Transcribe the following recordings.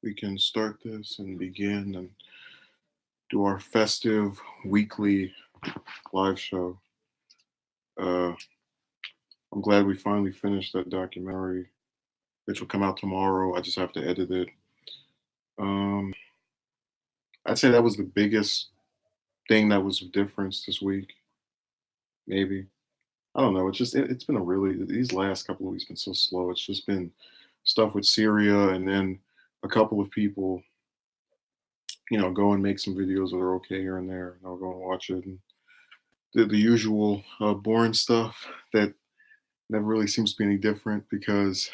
we can start this and begin and do our festive weekly live show. Uh, I'm glad we finally finished that documentary, which will come out tomorrow. I just have to edit it. Um, I'd say that was the biggest thing that was a difference this week. Maybe I don't know. It's been a really these last couple of weeks been so slow. It's just been stuff with Syria, and then a couple of people, go and make some videos that are okay here and there, and I'll go and watch it. And the usual boring stuff that never really seems to be any different because,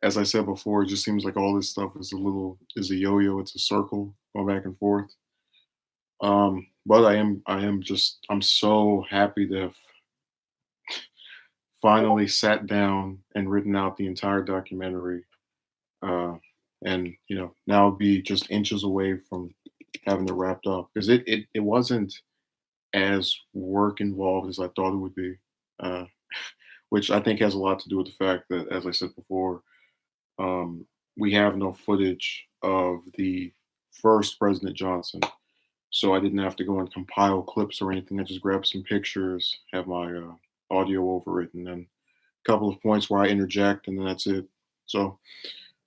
as I said before, it just seems like all this stuff is a yo-yo. It's a circle going back and forth. But I'm so happy to have finally sat down and written out the entire documentary, uh, and now be just inches away from having it wrapped up because it wasn't as work involved as I thought it would be. Uh, which I think has a lot to do with the fact that, as I said before, um, we have no footage of the first President Johnson. So I didn't have to go and compile clips or anything. I just grabbed some pictures, have my audio over it, and then a couple of points where I interject, and then that's it. So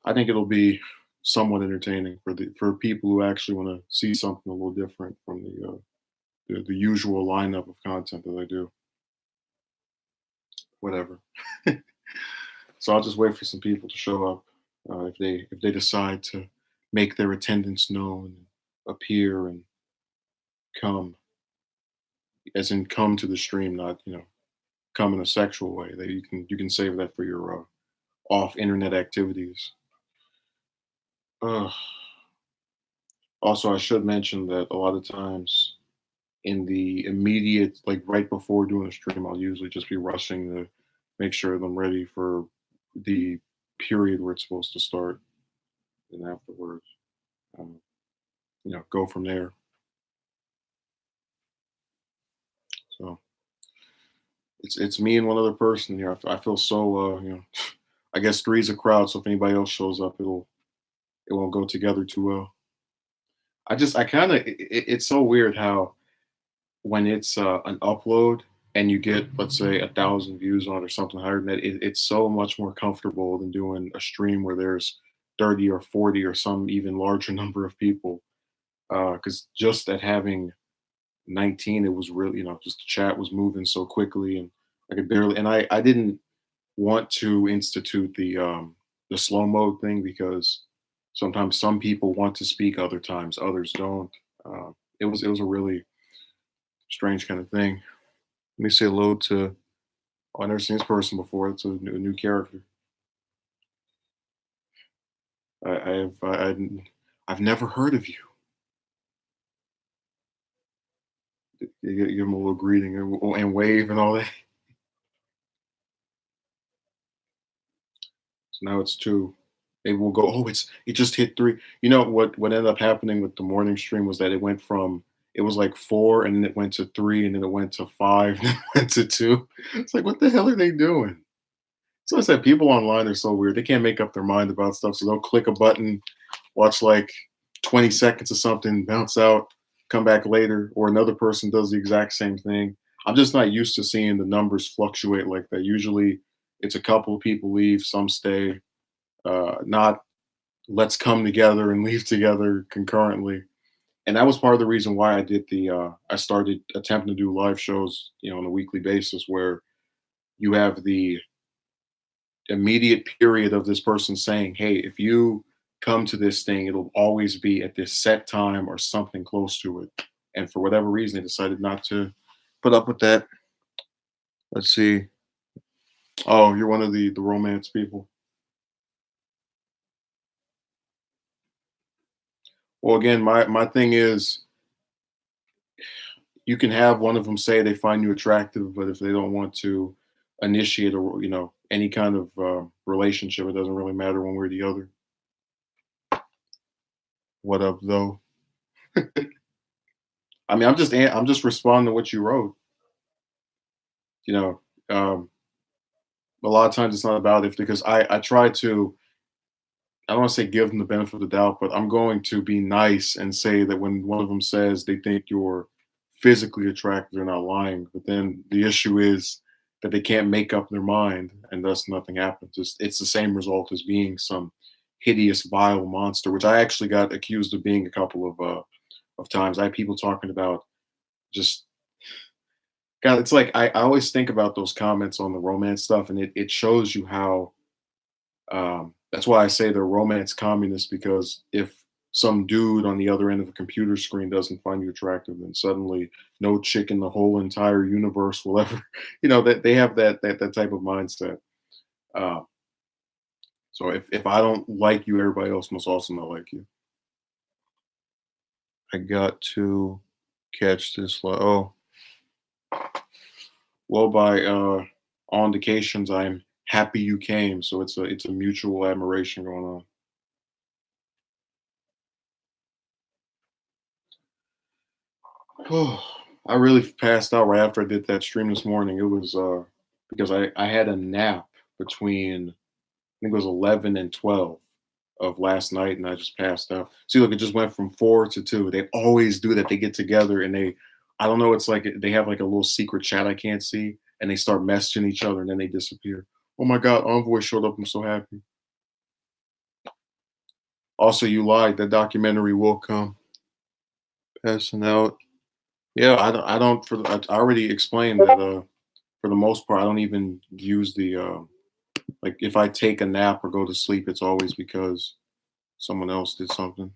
I think it'll be somewhat entertaining for people who actually want to see something a little different from the usual lineup of content that I do. Whatever. So I'll just wait for some people to show up if they decide to make their attendance known, appear, and come, as in come to the stream, not come in a sexual way. That you can save that for your off internet activities. Uh, Also, I should mention that a lot of times in the immediate, like right before doing a stream, I'll usually just be rushing to make sure that I'm ready for the period where it's supposed to start, and afterwards, um, go from there. So it's me and one other person here. I feel so I guess three's a crowd, so if anybody else shows up, it won't go together too well. I kind of it's so weird how when it's an upload and you get, let's say, 1,000 views on it or something higher than that, it's so much more comfortable than doing a stream where there's 30 or 40 or some even larger number of people. Because just at having 19, it was really, just the chat was moving so quickly, and I could barely. And I didn't want to institute the slow mode thing because sometimes some people want to speak, other times others don't. It was a really strange kind of thing. Let me say hello to. Oh, I've never seen this person before. It's a new character. I've never heard of you. You give him a little greeting and wave and all that. So now it's two. Maybe we'll go. Oh, it just hit three. You know what ended up happening with the morning stream was that it was like four, and then it went to three, and then it went to five, and then it went to two. It's like, what the hell are they doing? So I said, people online are so weird. They can't make up their mind about stuff, so they'll click a button, watch like 20 seconds of something, bounce out, come back later, or another person does the exact same thing. I'm just not used to seeing the numbers fluctuate like that. Usually, it's a couple of people leave, some stay. Not let's come together and leave together concurrently. And that was part of the reason why I started attempting to do live shows, on a weekly basis where you have the immediate period of this person saying, hey, if you come to this thing, it'll always be at this set time or something close to it. And for whatever reason, they decided not to put up with that. Let's see. Oh, you're one of the romance people. Well, again, my thing is you can have one of them say they find you attractive, but if they don't want to initiate a any kind of relationship, it doesn't really matter one way or the other. What up, though? I mean, I'm just responding to what you wrote. You know, um, a lot of times it's not about if because I try to I don't want to say give them the benefit of the doubt, but I'm going to be nice and say that when one of them says they think you're physically attractive, they're not lying. But then the issue is that they can't make up their mind, and thus nothing happens. It's the same result as being some hideous, vile monster, which I actually got accused of being a couple of times. I had people talking about just God. It's like I always think about those comments on the romance stuff, and it shows you how that's why I say they're romance communists because if some dude on the other end of a computer screen doesn't find you attractive, then suddenly no chick in the whole entire universe will ever, that they have that type of mindset. Uh, so if I don't like you, everybody else must also not like you. I got to catch this. Oh, well, by all indications, I'm happy you came. So it's a mutual admiration going on. Oh, I really passed out right after I did that stream this morning. It was because I had a nap between I think it was 11 and 12 of last night, and I just passed out. See, look, it just went from 4 to 2. They always do that. They get together and I don't know, it's like they have like a little secret chat I can't see, and they start messaging each other, and then they disappear. Oh my God, Envoy showed up. I'm so happy. Also, you lied. That documentary will come. Passing out. Yeah, I don't. I already explained that. For the most part, I don't even use the like if I take a nap or go to sleep, it's always because someone else did something.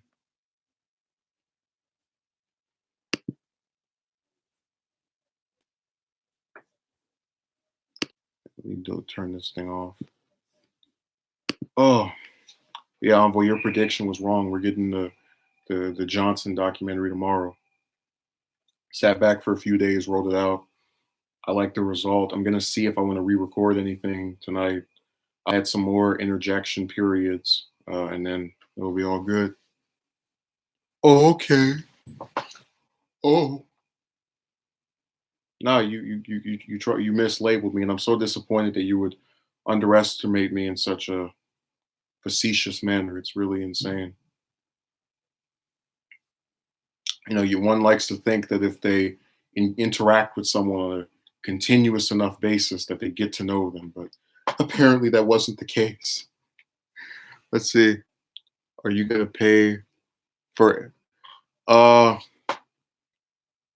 Let me turn this thing off. Oh, yeah, Envoy, your prediction was wrong. We're getting the Johnson documentary tomorrow. Sat back for a few days, rolled it out. I like the result. I'm gonna see if I want to re-record anything tonight. I had some more interjection periods, and then it'll be all good. Oh, okay. Oh. No, you mislabeled me, and I'm so disappointed that you would underestimate me in such a facetious manner. It's really insane. One likes to think that if they interact with someone on a continuous enough basis, that they get to know them, but apparently that wasn't the case. Let's see. Are you gonna pay for? Uh,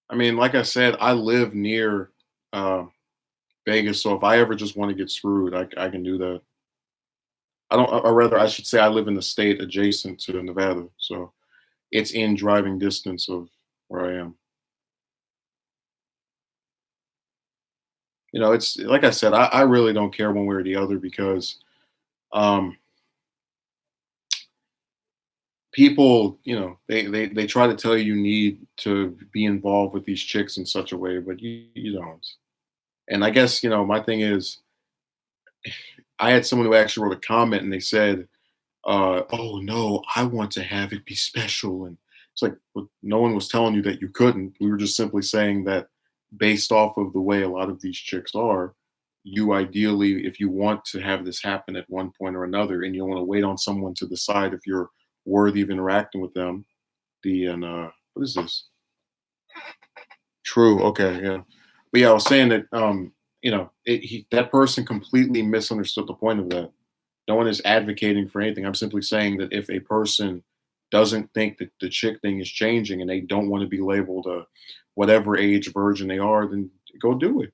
I mean, like I said, I live near uh, Vegas, so if I ever just want to get screwed, I can do that. I don't, or rather, I should say I live in the state adjacent to Nevada, so it's in driving distance of where I am. It's like I said, I really don't care one way or the other because um, people, they try to tell you need to be involved with these chicks in such a way, but you don't. And I guess, my thing is, I had someone who actually wrote a comment and they said, oh no, I want to have it be special. And it's like, well, no one was telling you that you couldn't. We were just simply saying that based off of the way a lot of these chicks are, you ideally, if you want to have this happen at one point or another, and you want to wait on someone to decide if you're worthy of interacting with them, what is this? True. Okay. Yeah. But yeah, I was saying that that person completely misunderstood the point of that. No one is advocating for anything. I'm simply saying that if a person doesn't think that the chick thing is changing and they don't want to be labeled a whatever age virgin they are, then go do it.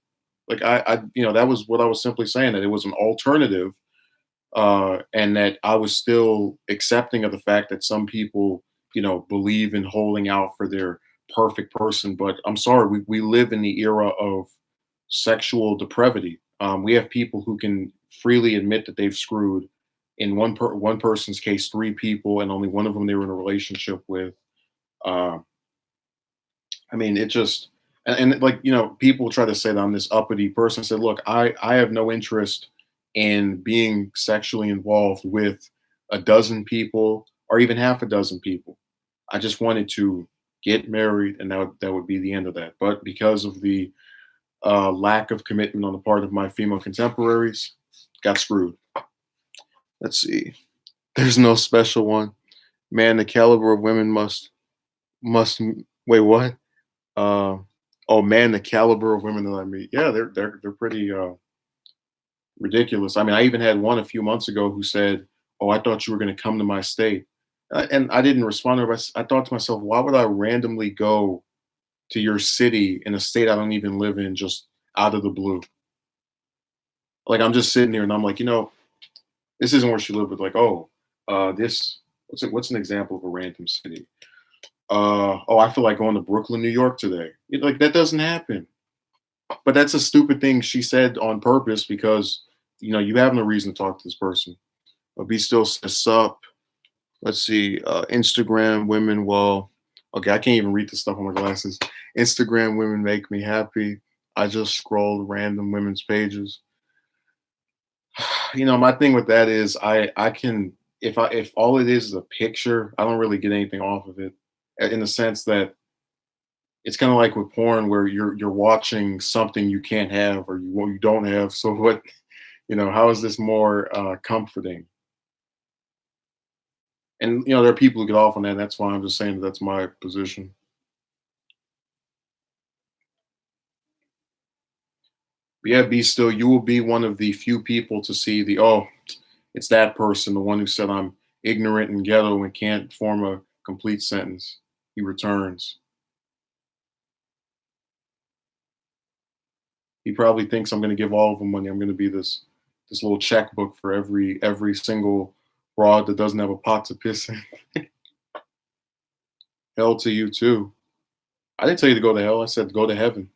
Like that was what I was simply saying, that it was an alternative, and that I was still accepting of the fact that some people, believe in holding out for their perfect person. But I'm sorry, we live in the era of sexual depravity. We have people who can freely admit that they've screwed, in one person's case, three people, and only one of them they were in a relationship with. Uh, I mean, it just and like people try to say that I'm this uppity person. I said, look, I have no interest in being sexually involved with a dozen people or even half a dozen people. I just wanted to get married, and that would be the end of that. But because of the lack of commitment on the part of my female contemporaries, got screwed. Let's see. There's no special one. Man, the caliber of women must wait, what? Uh, oh man, the caliber of women that I meet. Yeah, they're pretty ridiculous. I mean, I even had one a few months ago who said, "Oh, I thought you were going to come to my state," and I didn't respond to her. I thought to myself, "Why would I randomly go to your city in a state I don't even live in just out of the blue?" Like I'm just sitting here and I'm like, this isn't where she lived, but like, oh, this what's an example of a random city? Oh, I feel like going to Brooklyn, New York today. Like that doesn't happen. But that's a stupid thing she said on purpose because you have no reason to talk to this person. Be still says sup. Let's see. Instagram women. Well, okay, I can't even read the stuff on my glasses. Instagram women make me happy. I just scrolled random women's pages. My thing with that is I can if all it is a picture, I don't really get anything off of it. In the sense that it's kind of like with porn where you're watching something you can't have or you don't have. So what, how is this more comforting? And there are people who get off on that. And that's why I'm just saying that's my position. But yeah, be still. You will be one of the few people to see it's that person, the one who said I'm ignorant and ghetto and can't form a complete sentence. He returns. He probably thinks I'm going to give all of them money. I'm going to be this little checkbook for every single broad that doesn't have a pot to piss in. Hell to you too. I didn't tell you to go to hell. I said go to heaven.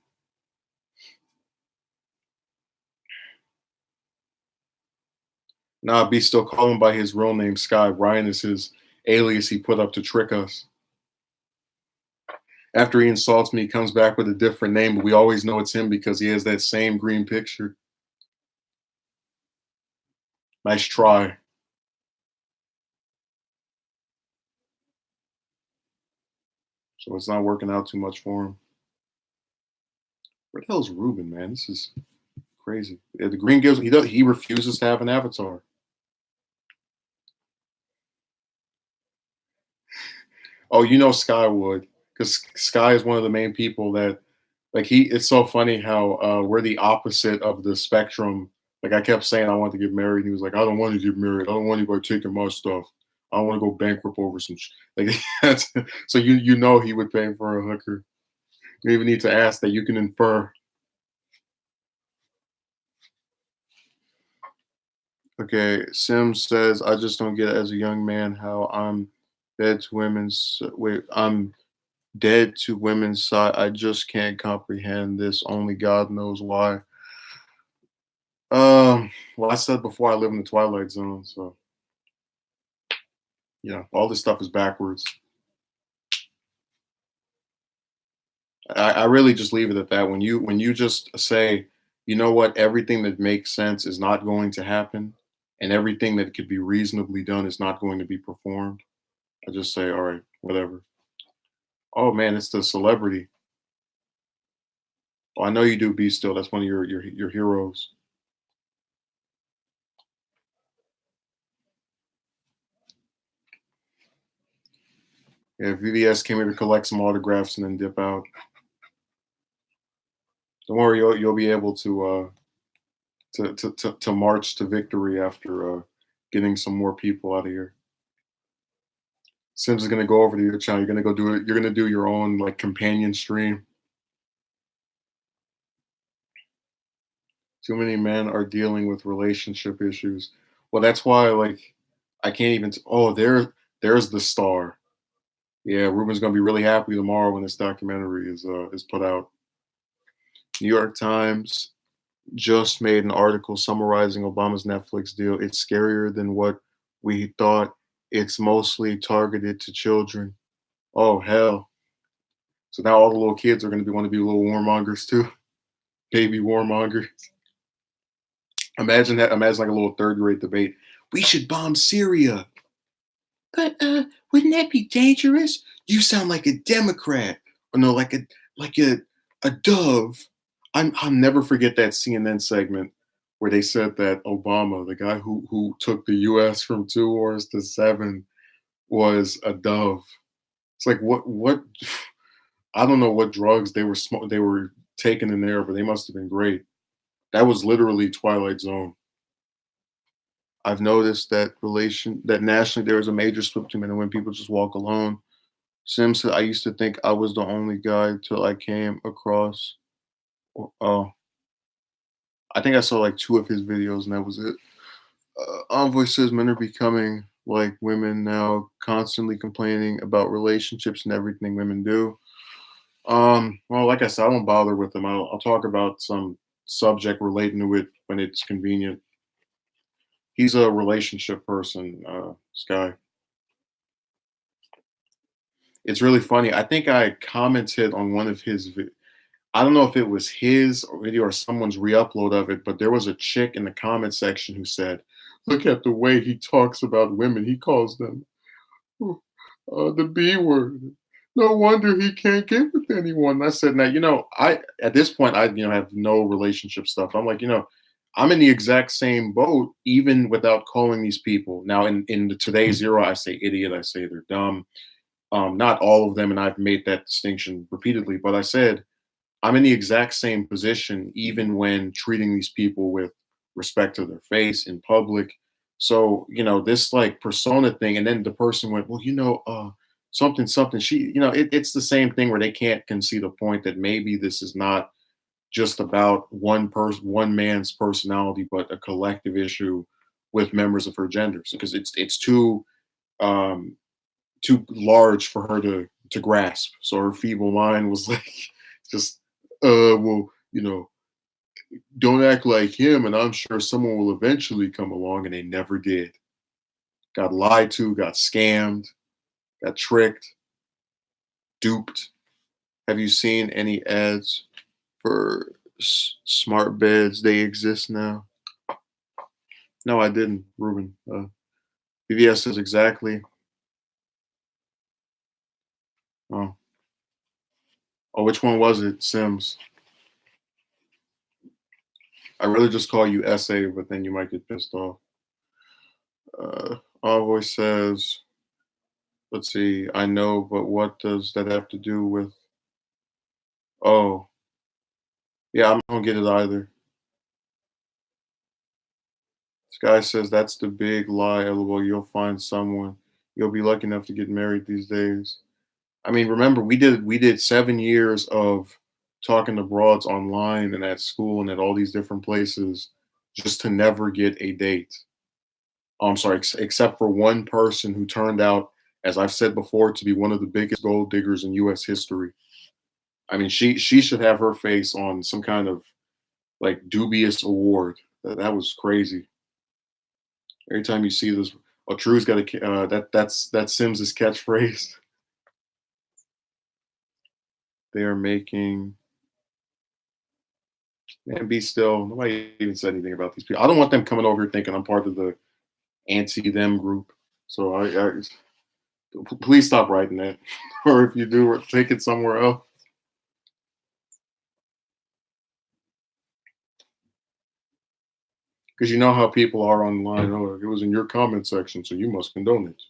Nah, be still call him by his real name, Sky. Ryan is his alias he put up to trick us. After he insults me, he comes back with a different name, but we always know it's him because he has that same green picture. Nice try. So it's not working out too much for him. Where the hell's Ruben, man? This is crazy. Yeah, the green gives he refuses to have an avatar. Oh, Sky would, because Sky is one of the main people that, like, it's so funny how we're the opposite of the spectrum. Like, I kept saying I want to get married, and he was like, I don't want to get married. I don't want anybody taking my stuff. I don't want to go bankrupt over some like that's, so he would pay for a hooker. You even need to ask that you can infer. Okay, Sims says, I just don't get as a young man how I'm dead to women's side. I just can't comprehend this. Only God knows why. Well, I said before I live in the Twilight Zone, so all this stuff is backwards. I really just leave it at that. When you just say, you know what, everything that makes sense is not going to happen, and everything that could be reasonably done is not going to be performed. I just say, all right, whatever. Oh man, it's the celebrity. Oh, I know you do. Be still. That's one of your heroes. Yeah, VVS came here to collect some autographs and then dip out. Don't worry, you'll be able to march to victory after getting some more people out of here. Sims is gonna go over to your channel. You're gonna go do it. You're gonna do your own like companion stream. Too many men are dealing with relationship issues. Well, that's why like I can't even. Oh, there's the star. Yeah, Ruben's gonna be really happy tomorrow when this documentary is put out. New York Times just made an article summarizing Obama's Netflix deal. It's scarier than what we thought. It's mostly targeted to children. Oh hell! So now all the little kids are going to want to be little warmongers too, baby warmongers. Imagine that. Imagine like a little third grade debate. We should bomb Syria. But wouldn't that be dangerous? You sound like a Democrat. Or no, like a dove. I'll never forget that CNN segment where they said that Obama, the guy who took the U.S. from 2 wars to seven, was a dove. It's like what I don't know what drugs they were taking in there, but they must have been great. That was literally Twilight Zone. I've noticed that nationally there is a major split between men and women. People just walk alone. Sim said, "I used to think I was the only guy till I came across." Oh, I think I saw like two of his videos, and that was it. Envoy says men are becoming like women now, constantly complaining about relationships and everything women do. Well, like I said, I won't bother with them. I'll talk about some subject relating to it when it's convenient. He's a relationship person, Sky. It's really funny. I think I commented on one of his. I don't know if it was his video or someone's re-upload of it, but there was a chick in the comment section who said, "Look at the way he talks about women. He calls them the B word. No wonder he can't get with anyone." And I said, "Now, I at this point I have no relationship stuff. I'm like, I'm in the exact same boat, even without calling these people. Now, in today's era, I say idiot. I say they're dumb. Not all of them, and I've made that distinction repeatedly. But I said I'm in the exact same position, even when treating these people with respect to their face in public. So, this like persona thing, and then the person went, well, something, something. It's the same thing where they can't concede a point that maybe this is not just about one man's personality, but a collective issue with members of her genders, because it's um, too large for her to grasp. So her feeble mind was like, just well, don't act like him, and I'm sure someone will eventually come along, and they never did. Got lied to, got scammed, got tricked, duped. Have you seen any ads for smart beds? They exist now. No, I didn't, Ruben. BVS says exactly. Oh, oh, which one was it? Sims. I really just call you SA, but then you might get pissed off. Envoy says, let's see, I know, but what does that have to do with? Oh, yeah, I don't get it either. This guy says that's the big lie. LOL, you'll find someone. You'll be lucky enough to get married these days. I mean, remember we did 7 years of talking to broads online and at school and at all these different places just to never get a date. Oh, I'm sorry, except for one person who turned out, as I've said before, to be one of the biggest gold diggers in U.S. history. I mean, she should have her face on some kind of like dubious award. That was crazy. Every time you see this, oh, Drew's got a that's Sims's catchphrase. They are making man be still. Nobody even said anything about these people. I don't want them coming over here thinking I'm part of the anti them group. So please stop writing that, or if you do, take it somewhere else. Because you know how people are online. Oh, it was in your comment section, so you must condone it.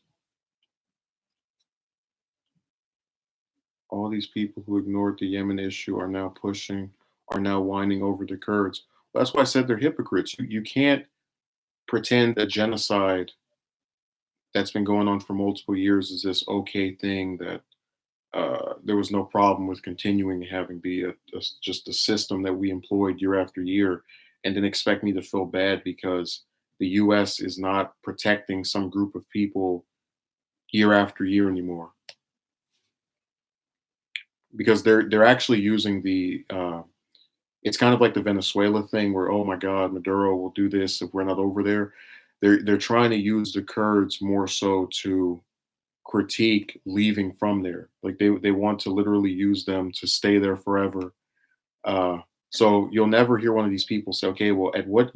All these people who ignored the Yemen issue are now whining over the Kurds. Well, that's why I said they're hypocrites. You can't pretend a genocide that's been going on for multiple years is this okay thing that there was no problem with continuing having be just a system that we employed year after year, and then expect me to feel bad because the U.S. is not protecting some group of people year after year anymore, because they're actually using the it's kind of like the Venezuela thing where, oh my God, Maduro will do this if we're not over there. They're trying to use the Kurds more so to critique leaving from there. Like they want to literally use them to stay there forever. Uh, so you'll never hear one of these people say, okay, well, at what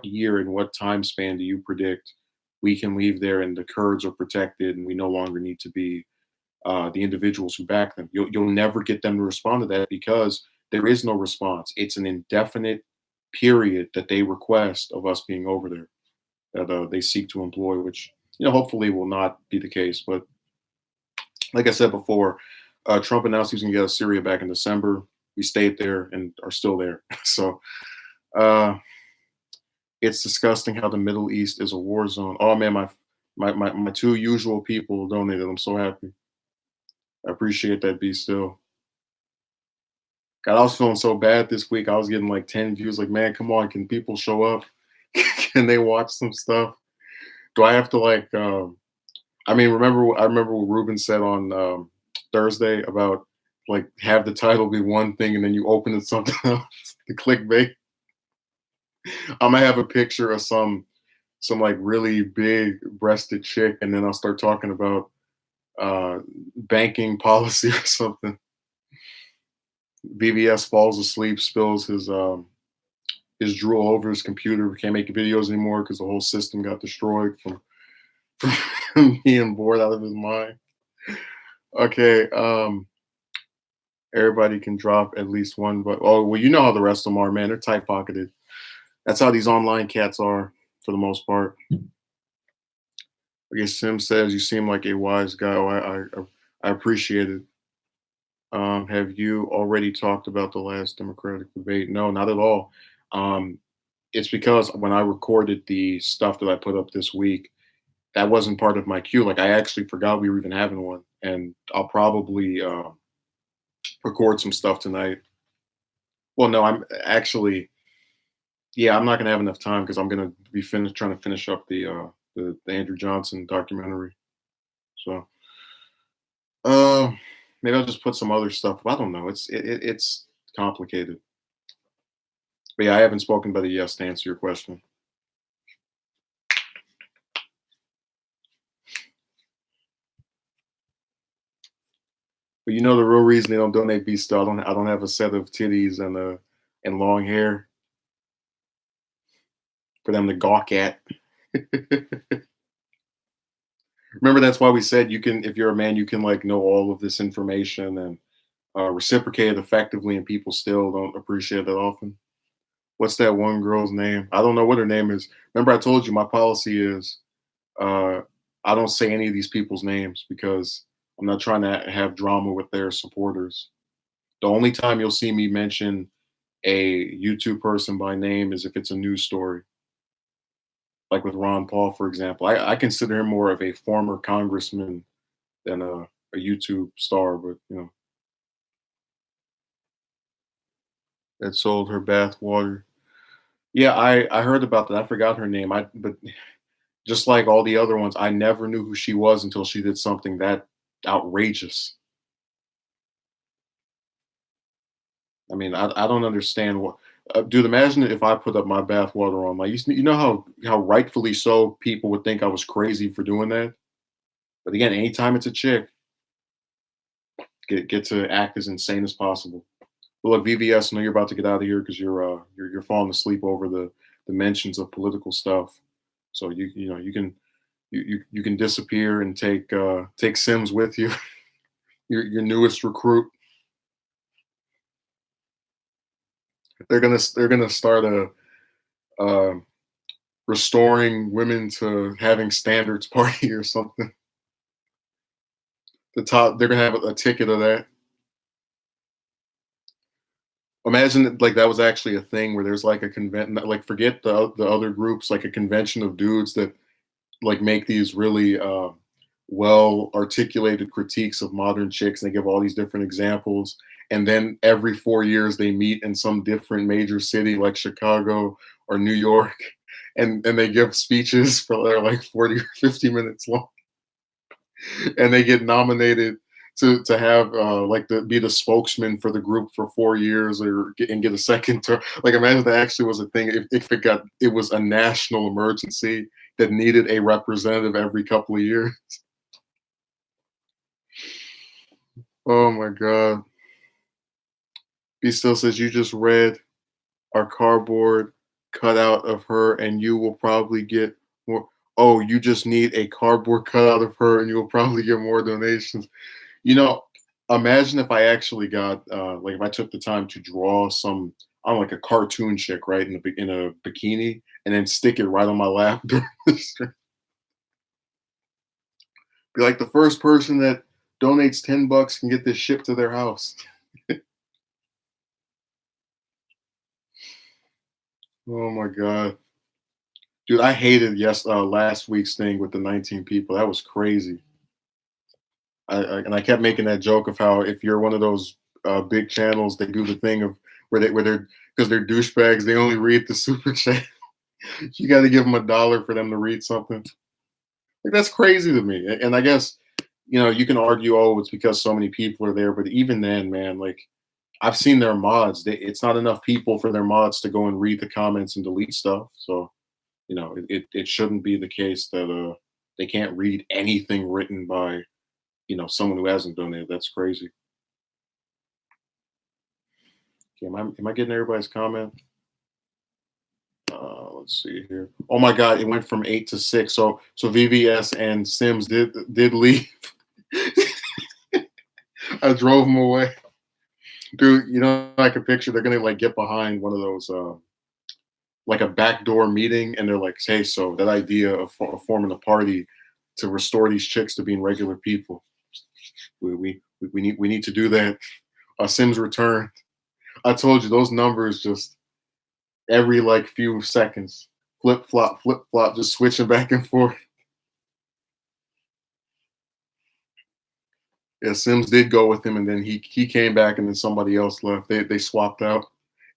year and what time span do you predict we can leave there and the Kurds are protected and we no longer need to be the individuals who back them? You'll never get them to respond to that because there is no response. It's an indefinite. period that they request of us being over there, that they seek to employ, which hopefully will not be the case. But like I said before, Trump announced he was going to get us Syria back in December. We stayed there and are still there. So uh, it's disgusting how the Middle East is a war zone. Oh man, my two usual people donated. I'm so happy. I appreciate that. Be still. God, I was feeling so bad this week. I was getting like 10 views. Like, man, come on, can people show up? Can they watch some stuff? Do I have to like? I mean, I remember what Ruben said on Thursday about like have the title be one thing and then you open it something else. The clickbait. I'm gonna have a picture of some like really big breasted chick, and then I'll start talking about banking policy or something. VVS falls asleep, spills his drool over his computer. Can't make videos anymore because the whole system got destroyed from being bored out of his mind. Okay, everybody can drop at least one, but oh well, you know how the rest of them are, man. They're tight pocketed. That's how these online cats are for the most part. I guess Sim says you seem like a wise guy. Oh, I appreciate it. Have you already talked about the last Democratic debate? No, not at all. Um, it's because when I recorded the stuff that I put up this week, that wasn't part of my queue. Like I actually forgot we were even having one, and I'll probably record some stuff tonight. Well, no, I'm actually, yeah, I'm not gonna have enough time because I'm gonna be trying to finish up the Andrew Johnson documentary. So, uh, maybe I'll just put some other stuff. I don't know. It's complicated. But yeah, I haven't spoken about it yes to answer your question. But you know the real reason they don't donate beef still. I don't have a set of titties and long hair for them to gawk at. Remember that's why we said you can, if you're a man, you can like know all of this information and reciprocate it effectively, and people still don't appreciate that often. What's that one girl's name? I don't know what her name is. Remember I told you my policy is uh, I don't say any of these people's names because I'm not trying to have drama with their supporters. The only time you'll see me mention a YouTube person by name is if it's a news story, like with Ron Paul, for example. I consider him more of a former congressman than a YouTube star, but that sold her bath water. Yeah, I heard about that. I forgot her name. But just like all the other ones, I never knew who she was until she did something that outrageous. I mean, I don't understand what. Dude, imagine if I put up my bathwater on. Like, you know how rightfully so people would think I was crazy for doing that. But again, anytime it's a chick, get to act as insane as possible. But look, VVS, I know you're about to get out of here because you're falling asleep over the mentions of political stuff. So you can you can disappear and take Sims with you, your newest recruit. They're gonna start a uh, restoring women to having standards party or something. They're gonna have a ticket of that. Imagine like that was actually a thing where there's like a convention. Like forget the other groups, like a convention of dudes that like make these really well articulated critiques of modern chicks. And they give all these different examples, and then every 4 years they meet in some different major city like Chicago or New York, and they give speeches for they're like 40 or 50 minutes long, and they get nominated to have like be the spokesman for the group for 4 years and get a second term. Like imagine that actually was a thing. If it was a national emergency that needed a representative every couple of years. Oh my god. He still says you just read our cardboard cutout of her and you will probably get more. Oh, you just need a cardboard cutout of her and you will probably get more donations. You know, imagine if I actually got like if I took the time to draw some on like a cartoon chick, right, in a bikini, and then stick it right on my lap during the stream. Be like, the first person that donates $10 can get this shipped to their house. Oh my god, dude, I hated last week's thing with the 19 people. That was crazy. And I kept making that joke of how if you're one of those big channels, they do the thing of where they're because they're douchebags, they only read the super chat. You got to give them $1 for them to read something. Like, that's crazy to me. And I guess you can argue, oh, it's because so many people are there, but even then, man, like I've seen their mods. It's not enough people for their mods to go and read the comments and delete stuff. So it shouldn't be the case that they can't read anything written by someone who hasn't donated. That's crazy. Okay, am I getting everybody's comment? Let's see here. Oh my God, it went from 8 to 6. So VVS and Sims did leave. I drove them away, dude. I can picture they're gonna like get behind one of those like a backdoor meeting, and they're like, "Hey, so that idea of forming a party to restore these chicks to being regular people, we need to do that." Sims returned. I told you those numbers just every like few seconds, flip flop, just switching back and forth. Yeah, Sims did go with him, and then he came back, and then somebody else left. They swapped out.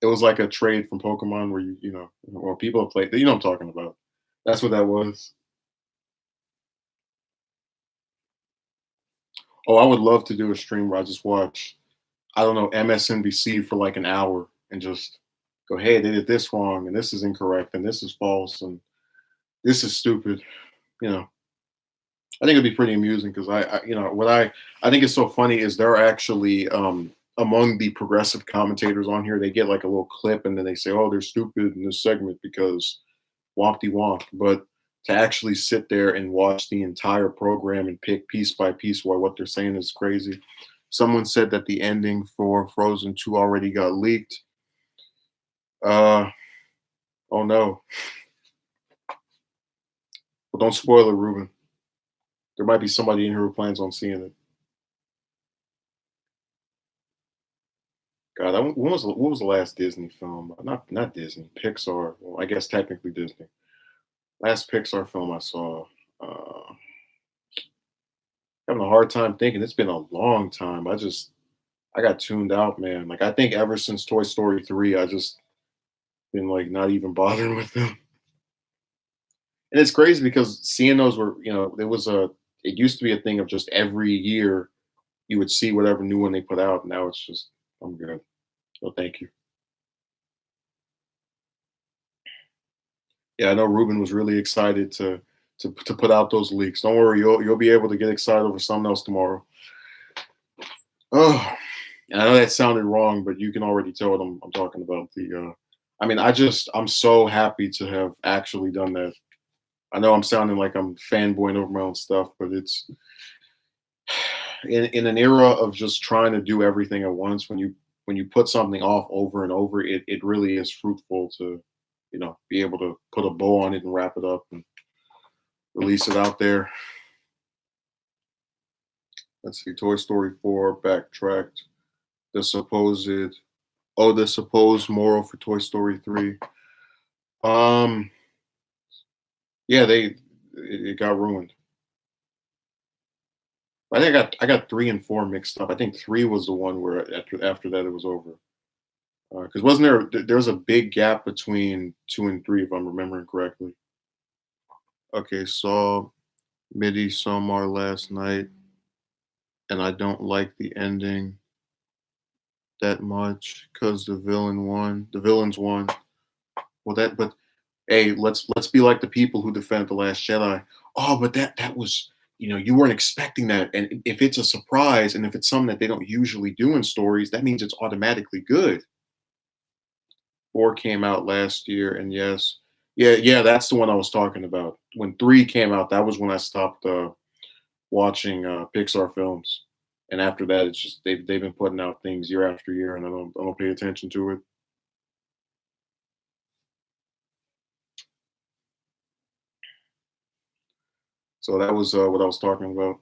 It was like a trade from Pokemon where or people have played. You know what I'm talking about. That's what that was. Oh, I would love to do a stream where I just watch, I don't know, MSNBC for like an hour and just go, hey, they did this wrong, and this is incorrect, and this is false, and this is stupid. You know, I think it'd be pretty amusing because what I think is so funny is they're actually among the progressive commentators on here. They get like a little clip and then they say, "Oh, they're stupid in this segment because wompty womp." But to actually sit there and watch the entire program and pick piece by piece why what they're saying is crazy. Someone said that the ending for Frozen 2 already got leaked. Uh, oh no. Well, don't spoil it, Ruben. There might be somebody in here who plans on seeing it. God, what was the last Disney film? Not Disney, Pixar. Well, I guess technically Disney. Last Pixar film I saw. Uh, Having a hard time thinking. It's been a long time. I got tuned out, man. Like I think ever since Toy Story 3, I just been like not even bothering with them. And it's crazy because seeing those were, there was it used to be a thing of just every year you would see whatever new one they put out. Now it's just, I'm good. No, thank you. Yeah, I know Ruben was really excited to put out those leaks. Don't worry, you'll be able to get excited over something else tomorrow. Oh, and I know that sounded wrong, but you can already tell what I'm talking about. I mean, I'm so happy to have actually done that. I know I'm sounding like I'm fanboying over my own stuff, but it's in an era of just trying to do everything at once. When you put something off over and over, it really is fruitful to be able to put a bow on it and wrap it up and release it out there. Let's see, Toy Story 4 backtracked. The supposed the supposed moral for Toy Story 3. Um, yeah, it got ruined. I think I got 3 and 4 mixed up. I think 3 was the one where after that it was over. Because wasn't there was a big gap between 2 and 3 if I'm remembering correctly. Okay, saw Midsommar last night, and I don't like the ending that much because the villain won. The villains won. Well, but hey, let's be like the people who defend the Last Jedi. Oh, but that was you weren't expecting that, and if it's a surprise, and if it's something that they don't usually do in stories, that means it's automatically good. 4 came out last year, and yes, yeah, that's the one I was talking about. When 3 came out, that was when I stopped watching Pixar films, and after that, it's just they've been putting out things year after year, and I don't pay attention to it. So that was what I was talking about.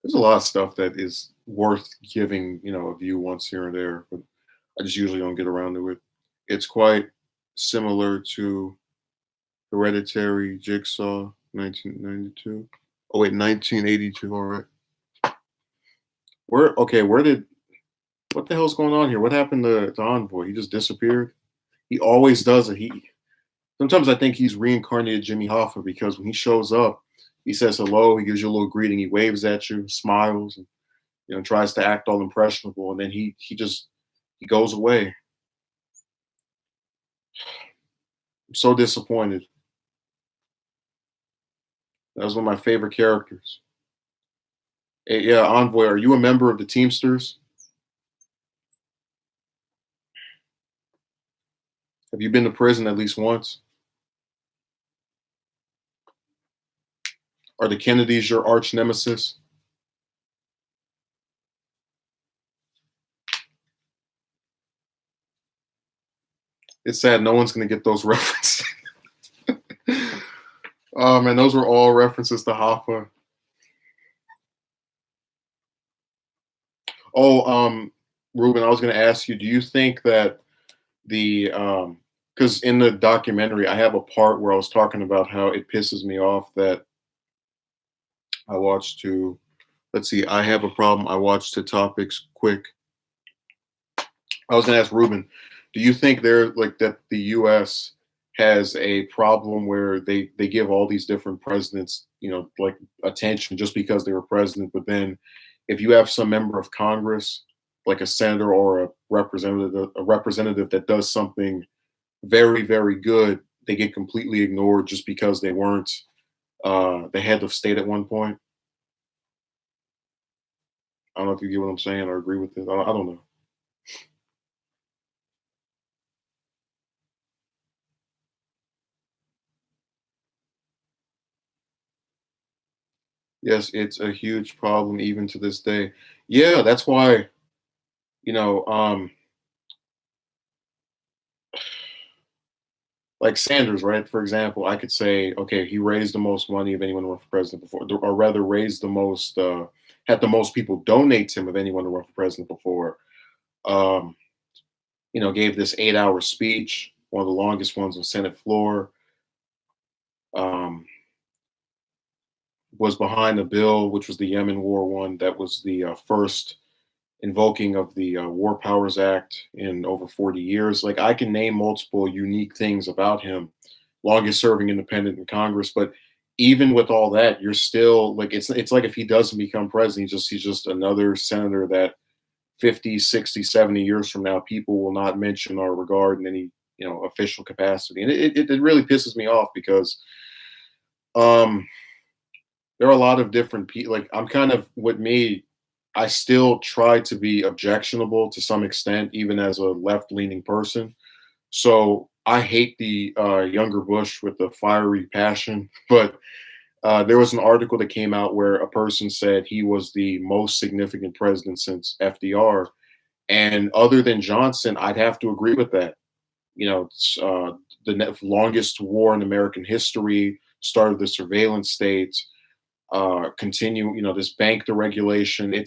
There's a lot of stuff that is worth giving, a view once here and there, but I just usually don't get around to it. It's quite similar to Hereditary, Jigsaw, 1992. Oh wait, 1982. All right. Where did what the hell's going on here? What happened to Envoy? He just disappeared. He always does it. He sometimes I think he's reincarnated Jimmy Hoffa because when he shows up, he says hello, he gives you a little greeting, he waves at you, smiles, and tries to act all impressionable, and then he goes away. I'm so disappointed. That was one of my favorite characters. Hey, yeah, Envoy, are you a member of the Teamsters? Have you been to prison at least once? Are the Kennedys your arch nemesis? It's sad no one's going to get those references. Oh man, those were all references to Hoffa. Oh, Ruben, I was going to ask you, do you think that the because in the documentary I have a part where I was talking about how it pisses me off that I watched to let's see, I have a problem. I watched the topics quick. I was gonna ask Ruben, do you think there like that the US has a problem where they give all these different presidents, like attention just because they were president, but then if you have some member of Congress, like a senator or a representative that does something very, very good, they get completely ignored just because they weren't the head of state at one point. I don't know if you get what I'm saying or agree with it. I don't know. Yes, it's a huge problem even to this day. Yeah, that's why, you know, um, like Sanders, right? For example, I could say, okay, he raised the most money of anyone who run for president before, or rather, raised the most, had the most people donate to him of anyone who run for president before. Um, gave this 8-hour speech, one of the longest ones on Senate floor. Um, was behind a bill, which was the Yemen War one, that was the first invoking of the War Powers Act in over 40 years. Like I can name multiple unique things about him, longest serving independent in Congress, but even with all that, you're still like it's like if he doesn't become president, he's just another senator that 50, 60, 70 years from now people will not mention or regard in any, official capacity. And it really pisses me off because um there are a lot of different people. Like I'm kind of with me, I still try to be objectionable to some extent, even as a left-leaning person. So I hate the younger Bush with the fiery passion, but there was an article that came out where a person said he was the most significant president since FDR, and other than Johnson, I'd have to agree with that. It's the longest war in American history, started the surveillance state, continue, this bank deregulation.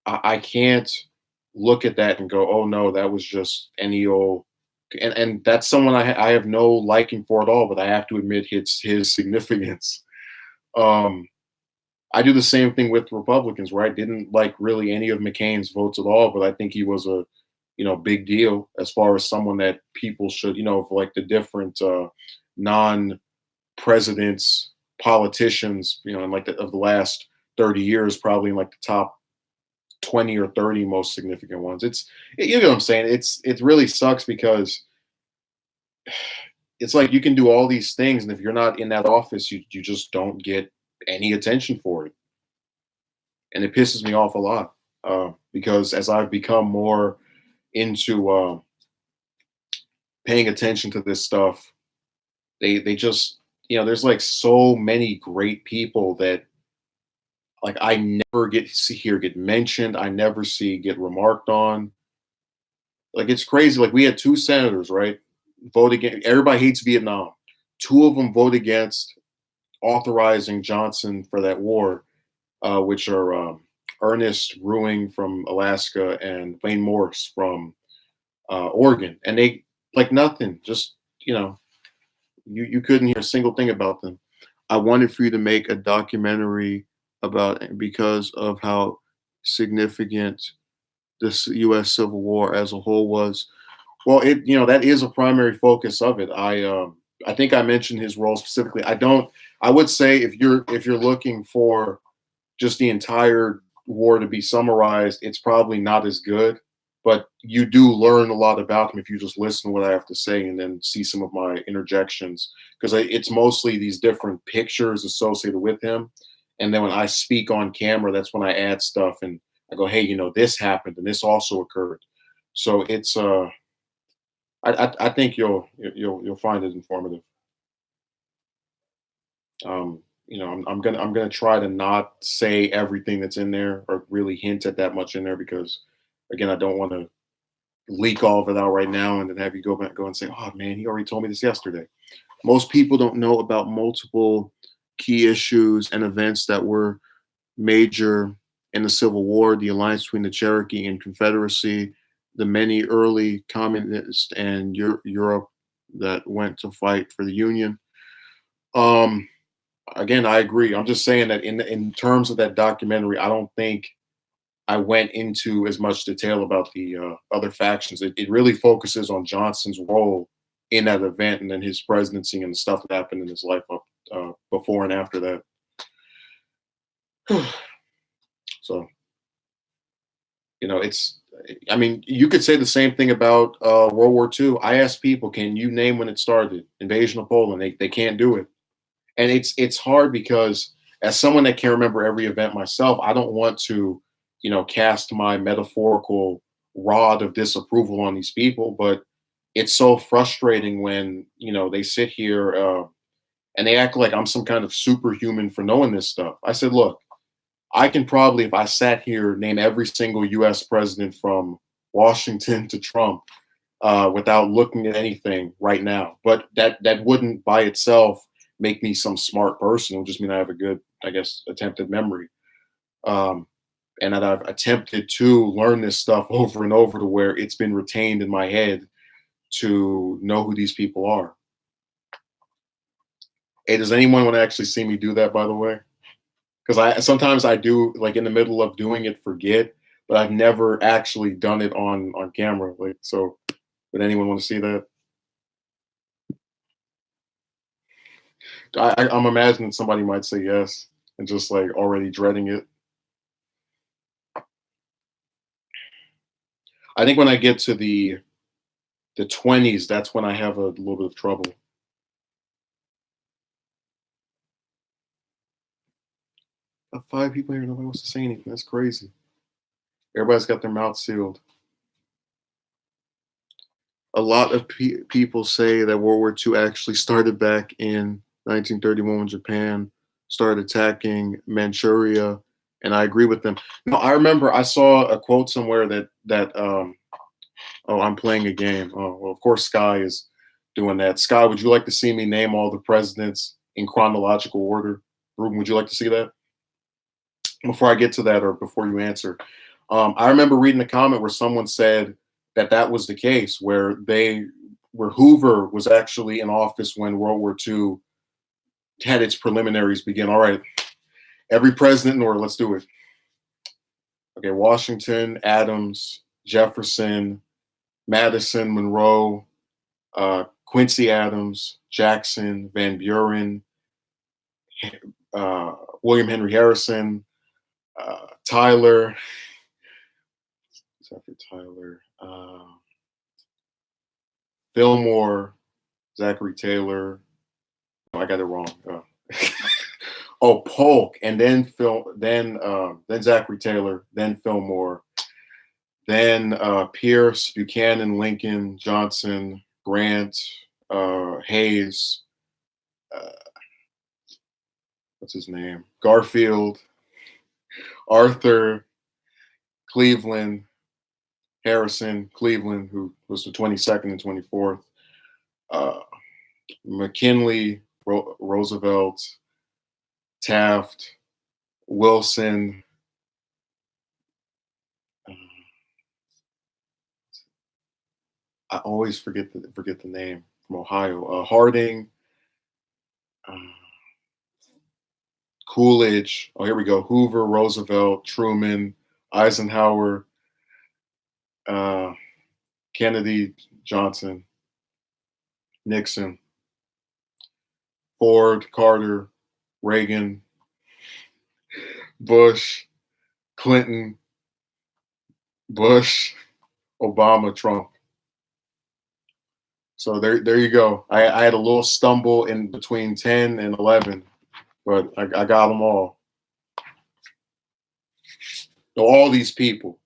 I can't look at that and go, oh no, that was just any old. And that's someone I have no liking for at all, but I have to admit his significance. Um, I do the same thing with Republicans, where I didn't like really any of McCain's votes at all, but I think he was a big deal as far as someone that people should, for like the different non presidents, politicians, in like of the last 30 years, probably in like the top 20 or 30 most significant ones. You know what I'm saying? It really sucks because it's like you can do all these things, and if you're not in that office, you just don't get any attention for it. And it pisses me off a lot because as I've become more into paying attention to this stuff, they just there's like so many great people that like I never get to see here get mentioned. I never see get remarked on. Like it's crazy. Like we had two senators, right? Vote again. Everybody hates Vietnam. Two of them vote against authorizing Johnson for that war, which are Ernest Ruing from Alaska and Wayne Morse from Oregon, and they like nothing. Just you couldn't hear a single thing about them. I wanted for you to make a documentary about because of how significant this U.S. Civil War as a whole was. Well, that is a primary focus of it. I think I mentioned his role specifically. I don't. I would say if you're looking for just the entire war to be summarized, it's probably not as good. But you do learn a lot about him if you just listen to what I have to say and then see some of my interjections, because it's mostly these different pictures associated with him. And then when I speak on camera, that's when I add stuff and I go, hey, this happened and this also occurred. So I think you'll find it informative. I'm gonna try to not say everything that's in there or really hint at that much in there because, again, I don't want to leak all of it out right now and then have you go and say, oh man, he already told me this yesterday. Most people don't know about multiple key issues and events that were major in the Civil War, the alliance between the Cherokee and Confederacy, the many early communists and Europe that went to fight for the Union. Um, Again, I agree. I'm just saying that in terms of that documentary, I don't think I went into as much detail about the other factions. It really focuses on Johnson's role in that event and then his presidency and the stuff that happened in his life up before and after that. So it's. I mean, you could say the same thing about World War II. I asked people, "Can you name when it started? Invasion of Poland." They can't do it, and it's hard because as someone that can't remember every event myself, I don't want to, cast my metaphorical rod of disapproval on these people. But it's so frustrating when they sit here and they act like I'm some kind of superhuman for knowing this stuff. I said, look, I can probably, if I sat here, name every single U.S. president from Washington to Trump without looking at anything right now. But that wouldn't by itself make me some smart person. It would just mean I have a good, I guess, attempted memory. Um, and that I've attempted to learn this stuff over and over to where it's been retained in my head to know who these people are. Hey, does anyone want to actually see me do that, by the way? Because I sometimes I do, like, in the middle of doing it, forget, but I've never actually done it on camera. Like, so would anyone want to see that? I'm imagining somebody might say yes and just like already dreading it. I think when I get to the 20s, that's when I have a little bit of trouble. Five people here, nobody wants to say anything. That's crazy. Everybody's got their mouth sealed. A lot of people say that World War II actually started back in 1931 when Japan started attacking Manchuria, and I agree with them. No, I remember I saw a quote somewhere that oh, I'm playing a game. Oh, well, of course Sky is doing that. Sky, would you like to see me name all the presidents in chronological order? Ruben, would you like to see that? Before I get to that, or before you answer, I remember reading a comment where someone said that that was the case, where Hoover was actually in office when World War II had its preliminaries begin. All right, every president in order. Let's do it. Okay, Washington, Adams, Jefferson, Madison, Monroe, Quincy Adams, Jackson, Van Buren, William Henry Harrison, Tyler. Except for Tyler, Fillmore, Zachary Taylor. Oh, I got it wrong. Oh, Polk, and then then Zachary Taylor, then Fillmore, then Pierce, Buchanan, Lincoln, Johnson, Grant, Hayes. Uh, what's his name? Garfield, Arthur, Cleveland, Harrison, Cleveland, who was the 22nd and 24th. McKinley, Roosevelt, Taft, Wilson. uh, I always forget the name from Ohio. Harding, uh, Coolidge. Oh, here we go. Hoover, Roosevelt, Truman, Eisenhower, uh, Kennedy, Johnson, Nixon, Ford, Carter, Reagan, Bush, Clinton, Bush, Obama, Trump. So there you go. I had a little stumble in between 10 and 11, but I got them all. So all these people.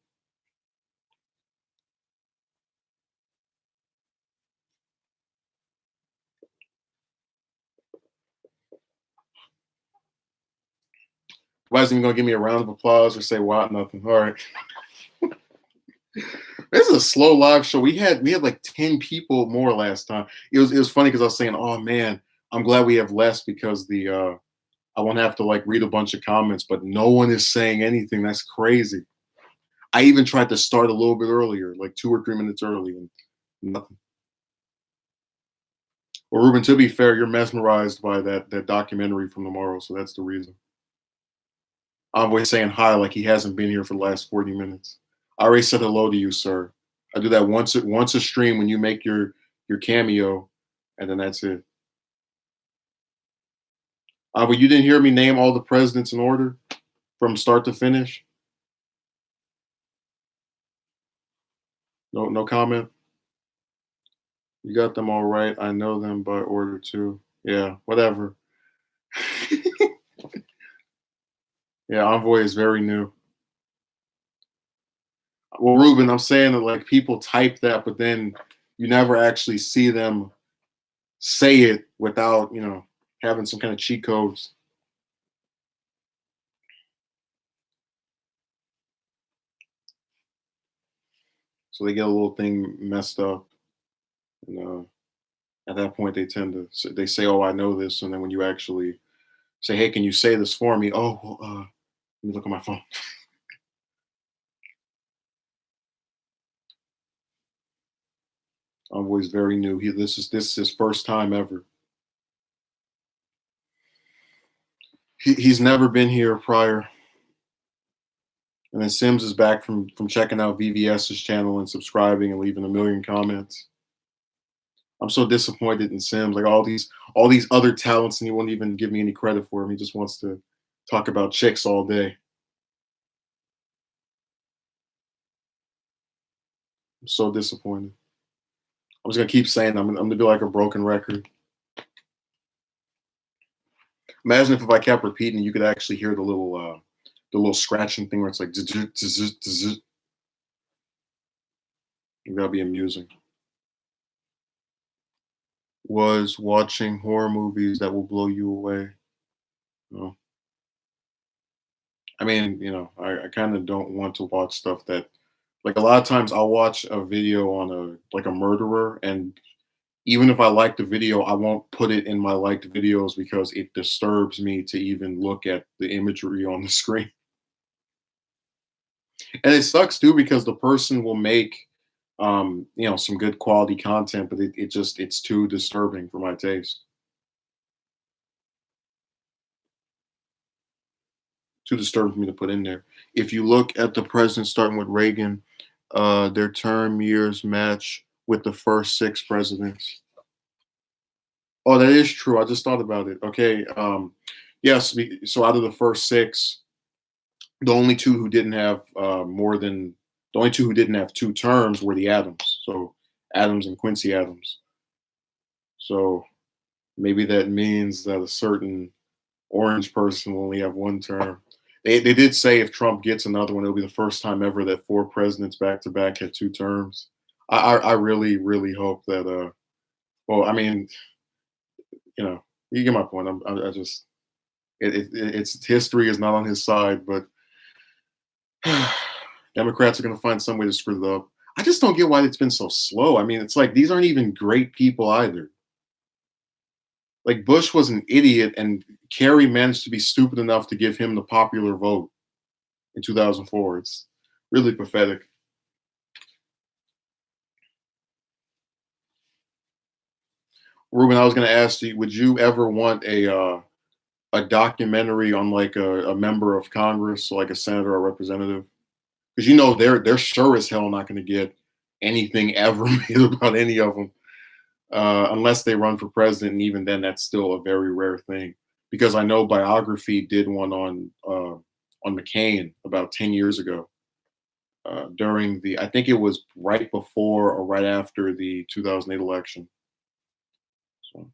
Nobody's even gonna give me a round of applause or say wow, nothing. All right. This is a slow live show. We had like 10 people more last time. It was funny because I was saying, oh man, I'm glad we have less because the I won't have to like read a bunch of comments, but no one is saying anything. That's crazy. I even tried to start a little bit earlier, like 2 or 3 minutes early, and nothing. Well, Ruben, to be fair, you're mesmerized by that documentary from tomorrow, so that's the reason. I'm always saying hi like he hasn't been here for the last 40 minutes. I already said hello to you, sir. I do that once a stream when you make your cameo, and then that's it. But you didn't hear me name all the presidents in order from start to finish. No comment. You got them all right. I know them by order too. Yeah, whatever. Yeah, Envoy is very new. Well, Ruben, I'm saying that like people type that, but then you never actually see them say it without, having some kind of cheat codes. So they get a little thing messed up. And at that point, they tend to they say, "Oh, I know this," and then when you actually say, "Hey, can you say this for me?" Oh, well, let me look at my phone. Envoy's very new. This is his first time ever. He's never been here prior. And then Sims is back from checking out VVS's channel and subscribing and leaving a million comments. I'm so disappointed in Sims. Like all these other talents, and he won't even give me any credit for him. He just wants to talk about chicks all day. I'm so disappointed. I'm just gonna keep saying I'm gonna be like a broken record. Imagine if I kept repeating, you could actually hear the little scratching thing where it's like zzz, zzz, zzz. That'd be amusing. Was watching horror movies that will blow you away. No. I mean, I kind of don't want to watch stuff that, like, a lot of times I'll watch a video on a murderer, and even if I like the video, I won't put it in my liked videos because it disturbs me to even look at the imagery on the screen. And it sucks too because the person will make some good quality content, but it's too disturbing for my taste. Too disturbing for me to put in there. If you look at the presidents starting with Reagan, their term years match with the first 6 presidents. Oh, that is true. I just thought about it. Okay. Yes. So out of the first 6, the only two who didn't have the only two who didn't have 2 terms were the Adams. So Adams and Quincy Adams. So maybe that means that a certain orange person will only have 1 term. They did say if Trump gets another one, it'll be the first time ever that 4 presidents back to back had 2 terms. I really, really hope that. Well, I mean, you get my point. I just it's history is not on his side, but Democrats are going to find some way to screw it up. I just don't get why it's been so slow. I mean, it's like these aren't even great people either. Like Bush was an idiot, and Kerry managed to be stupid enough to give him the popular vote in 2004. It's really pathetic. Ruben, I was going to ask you, would you ever want a documentary on like a member of Congress, so like a senator or representative? Because you know they're sure as hell not going to get anything ever made about any of them unless they run for president, and even then, that's still a very rare thing. Because I know Biography did one on McCain about 10 years ago during the I think it was right before or right after the 2008 election. So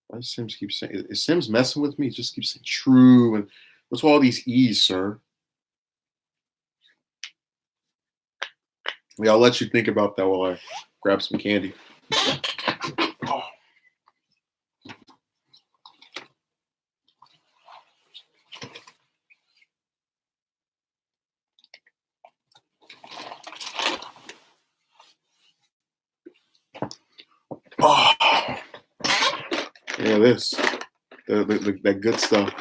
why does Sims keep saying is Sims messing with me? It just keeps saying true and what's all these E's, sir? Yeah, I'll let you think about that while I grab some candy. Oh, yeah, this that good stuff.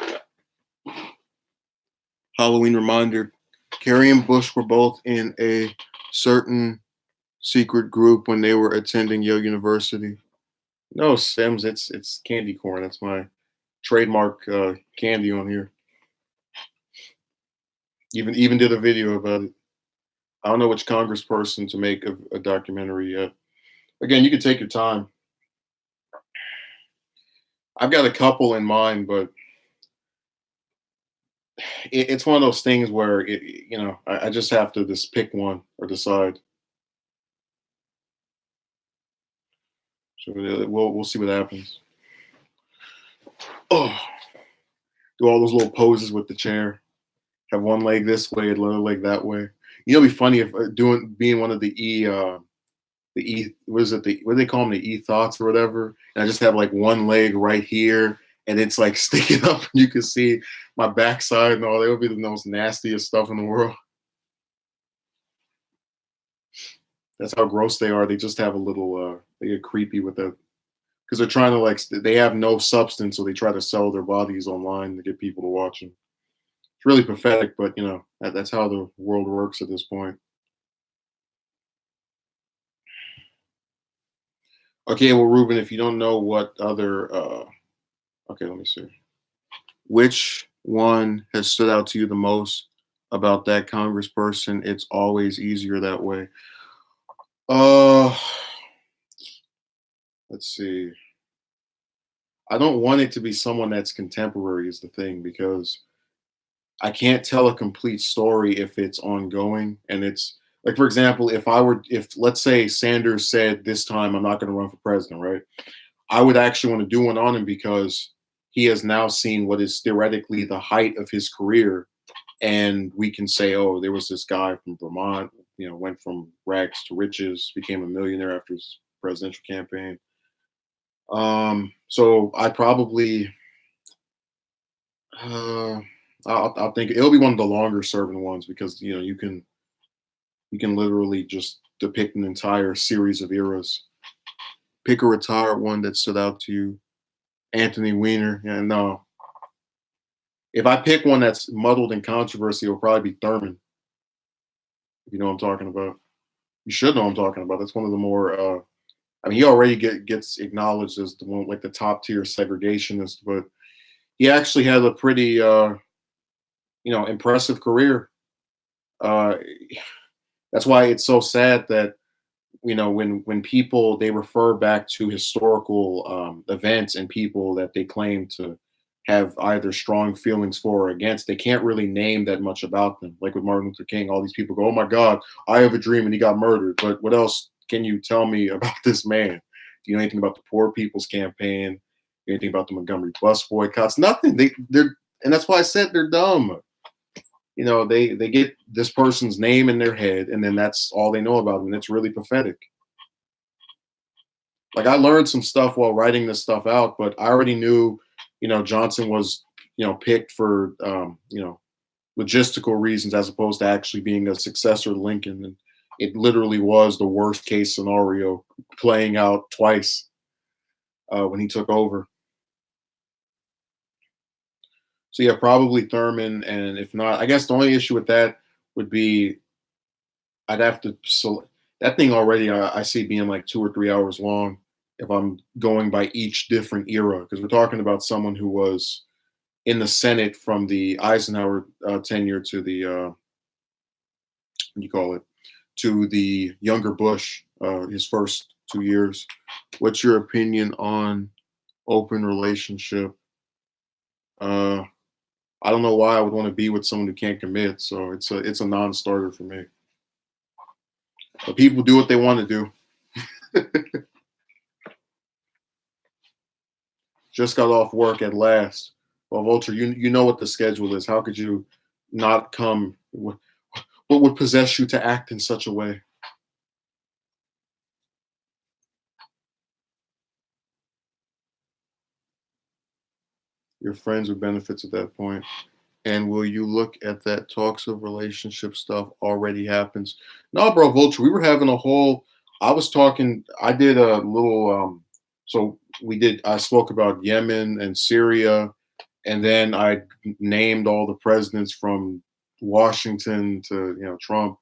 Halloween reminder: Kerry and Bush were both in a certain secret group when they were attending Yale University. No, Sims, it's candy corn. That's my trademark candy on here. Even did a video about it. I don't know which congressperson to make a documentary yet. Again, you can take your time. I've got a couple in mind, but it's one of those things where I just have to just pick one or decide. So we'll see what happens. Oh, do all those little poses with the chair. Have one leg this way, the other leg that way. You know, it'd be funny if being one of the what is it, what do they call them, the thoughts or whatever, and I just have like one leg right here and it's like sticking up and you can see my backside and all. That would be the most nastiest stuff in the world. That's how gross they are. They just have a little they get creepy with it because they're trying to like they have no substance, so they try to sell their bodies online to get people to watch them. It's really pathetic, but that's how the world works at this point. Okay, well, Ruben, if you don't know what other, okay, let me see. Which one has stood out to you the most about that congressperson? It's always easier that way. Uh, let's see. I don't want it to be someone that's contemporary, is the thing, because I can't tell a complete story if it's ongoing. And it's like, for example, if let's say Sanders said this time I'm not going to run for president, right? I would actually want to do one on him because he has now seen what is theoretically the height of his career. And we can say, oh, there was this guy from Vermont, went from rags to riches, became a millionaire after his presidential campaign. So I probably, uh, I'll think it'll be one of the longer serving ones because you can literally just depict an entire series of eras. Pick a retired one that stood out to you. Anthony Weiner. Yeah, no. If I pick one that's muddled in controversy, it'll probably be Thurman. If you know what I'm talking about. You should know what I'm talking about. That's one of the more. I mean, he already gets acknowledged as the one like the top tier segregationist, but he actually had a pretty impressive career. Uh, that's why it's so sad that when people they refer back to historical events and people that they claim to have either strong feelings for or against, they can't really name that much about them. Like with Martin Luther King, all these people go, "Oh my God, I have a dream," and he got murdered. But what else can you tell me about this man? Do you know anything about the Poor People's Campaign? Anything about the Montgomery bus boycotts? Nothing. They're and that's why I said they're dumb. They get this person's name in their head, and then that's all they know about him. And it's really pathetic. Like I learned some stuff while writing this stuff out, but I already knew, Johnson was, picked for, logistical reasons as opposed to actually being a successor to Lincoln. And it literally was the worst case scenario playing out twice. when he took over. So yeah, probably Thurman, and if not, I guess the only issue with that would be I'd have to that thing already. I see being like 2 or 3 hours long if I'm going by each different era, because we're talking about someone who was in the Senate from the Eisenhower tenure to the what do you call it, to the younger Bush, his first 2 years. What's your opinion on open relationship? Uh, I don't know why I would want to be with someone who can't commit, so it's a non-starter for me. But people do what they want to do. Just got off work at last. Well, Vulture, you know what the schedule is. How could you not come? What would possess you to act in such a way? Your friends with benefits at that point. And will you look at that talks of relationship stuff already happens? No, bro, Vulture, we were having a whole. I was talking. I did a little. So we did. I spoke about Yemen and Syria, and then I named all the presidents from Washington to Trump.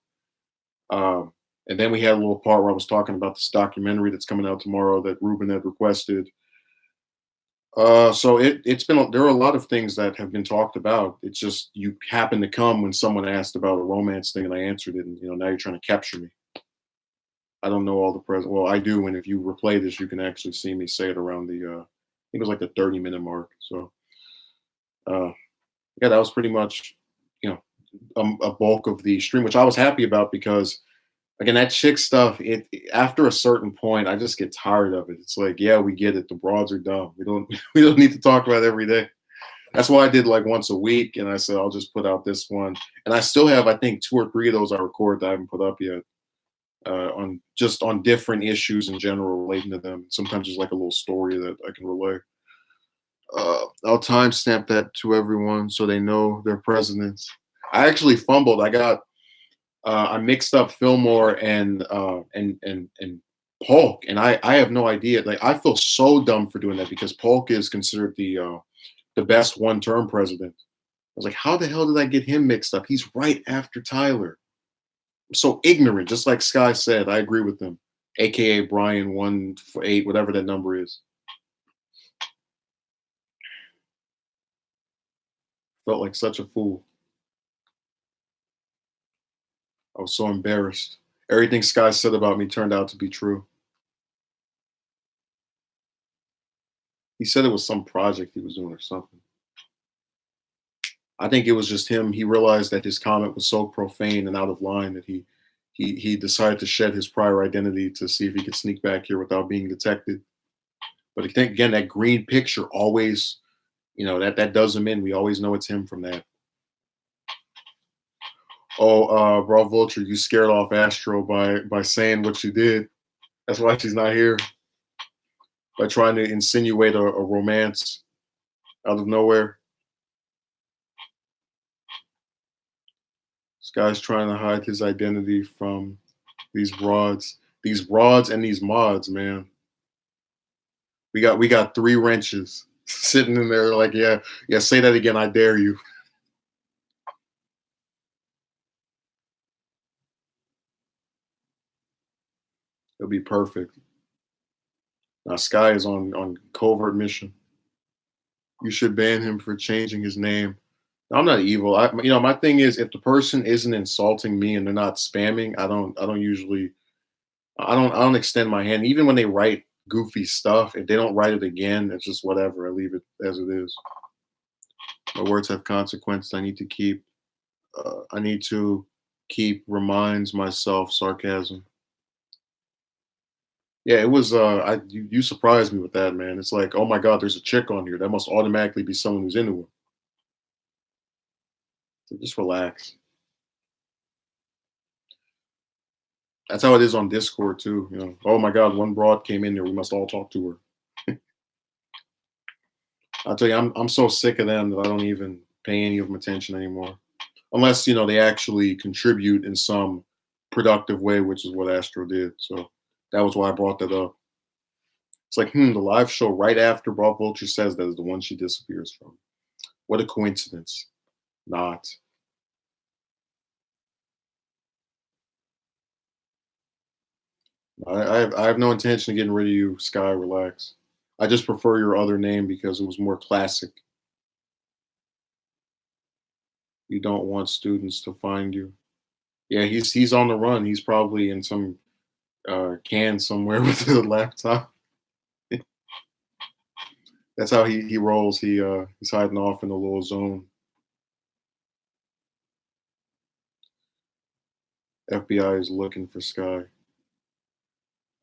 Um, and then we had a little part where I was talking about this documentary that's coming out tomorrow that Ruben had requested. So it's been there are a lot of things that have been talked about. It's just you happened to come when someone asked about a romance thing and I answered it, and now you're trying to capture me. I don't know all the present. Well, I do, and if you replay this, you can actually see me say it around the. I think it was like the 30-minute mark. So uh, yeah, that was pretty much you know a bulk of the stream, which I was happy about because again that chick stuff. After a certain point, I just get tired of it. It's like, yeah, we get it. The broads are dumb. We don't we don't need to talk about it every day. That's why I did like once a week, and I said I'll just put out this one. And I still have, I think, 2 or 3 of those I record that I haven't put up yet. On different issues in general relating to them. Sometimes there's like a little story that I can relay. I'll timestamp that to everyone so they know their presidents. I actually fumbled. I mixed up Fillmore and Polk, and I have no idea. Like I feel so dumb for doing that because Polk is considered the best one-term president. I was like, how the hell did I get him mixed up? He's right after Tyler. I'm so ignorant, just like Sky said. I agree with him, aka Brian 1 for 8, whatever that number is. Felt like such a fool. I was so embarrassed. Everything Sky said about me turned out to be true. He said it was some project he was doing or something. I think it was just him. He realized that his comment was so profane and out of line that he decided to shed his prior identity to see if he could sneak back here without being detected. But I think again that green picture always, that does him in. We always know it's him from that. Oh, Raw Vulture, you scared off Astro by saying what you did. That's why she's not here. By trying to insinuate a romance out of nowhere. This guy's trying to hide his identity from these broads and these mods, man. We got 3 wrenches sitting in there like, yeah, say that again, I dare you. It'll be perfect. Now Sky is on covert mission. You should ban him for changing his name. I'm not evil. My thing is if the person isn't insulting me and they're not spamming, I don't usually I don't extend my hand. Even when they write goofy stuff, if they don't write it again, it's just whatever. I leave it as it is. My words have consequences. I need to keep reminds myself sarcasm. Yeah, it was. You surprised me with that, man. It's like, oh my god, there's a chick on here. That must automatically be someone who's into him. So just relax. That's how it is on Discord too. Oh my god, one broad came in there. We must all talk to her. I'll tell you, I'm so sick of them that I don't even pay any of them attention anymore, unless they actually contribute in some productive way, which is what Astro did. So that was why I brought that up. It's like, the live show right after Bob Vulture says that is the one she disappears from. What a coincidence. Not. I have no intention of getting rid of you, Sky. Relax. I just prefer your other name because it was more classic. You don't want students to find you. Yeah, he's on the run. He's probably in some can somewhere with a laptop. That's how he rolls. He's hiding off in a little zone. FBI is looking for Sky.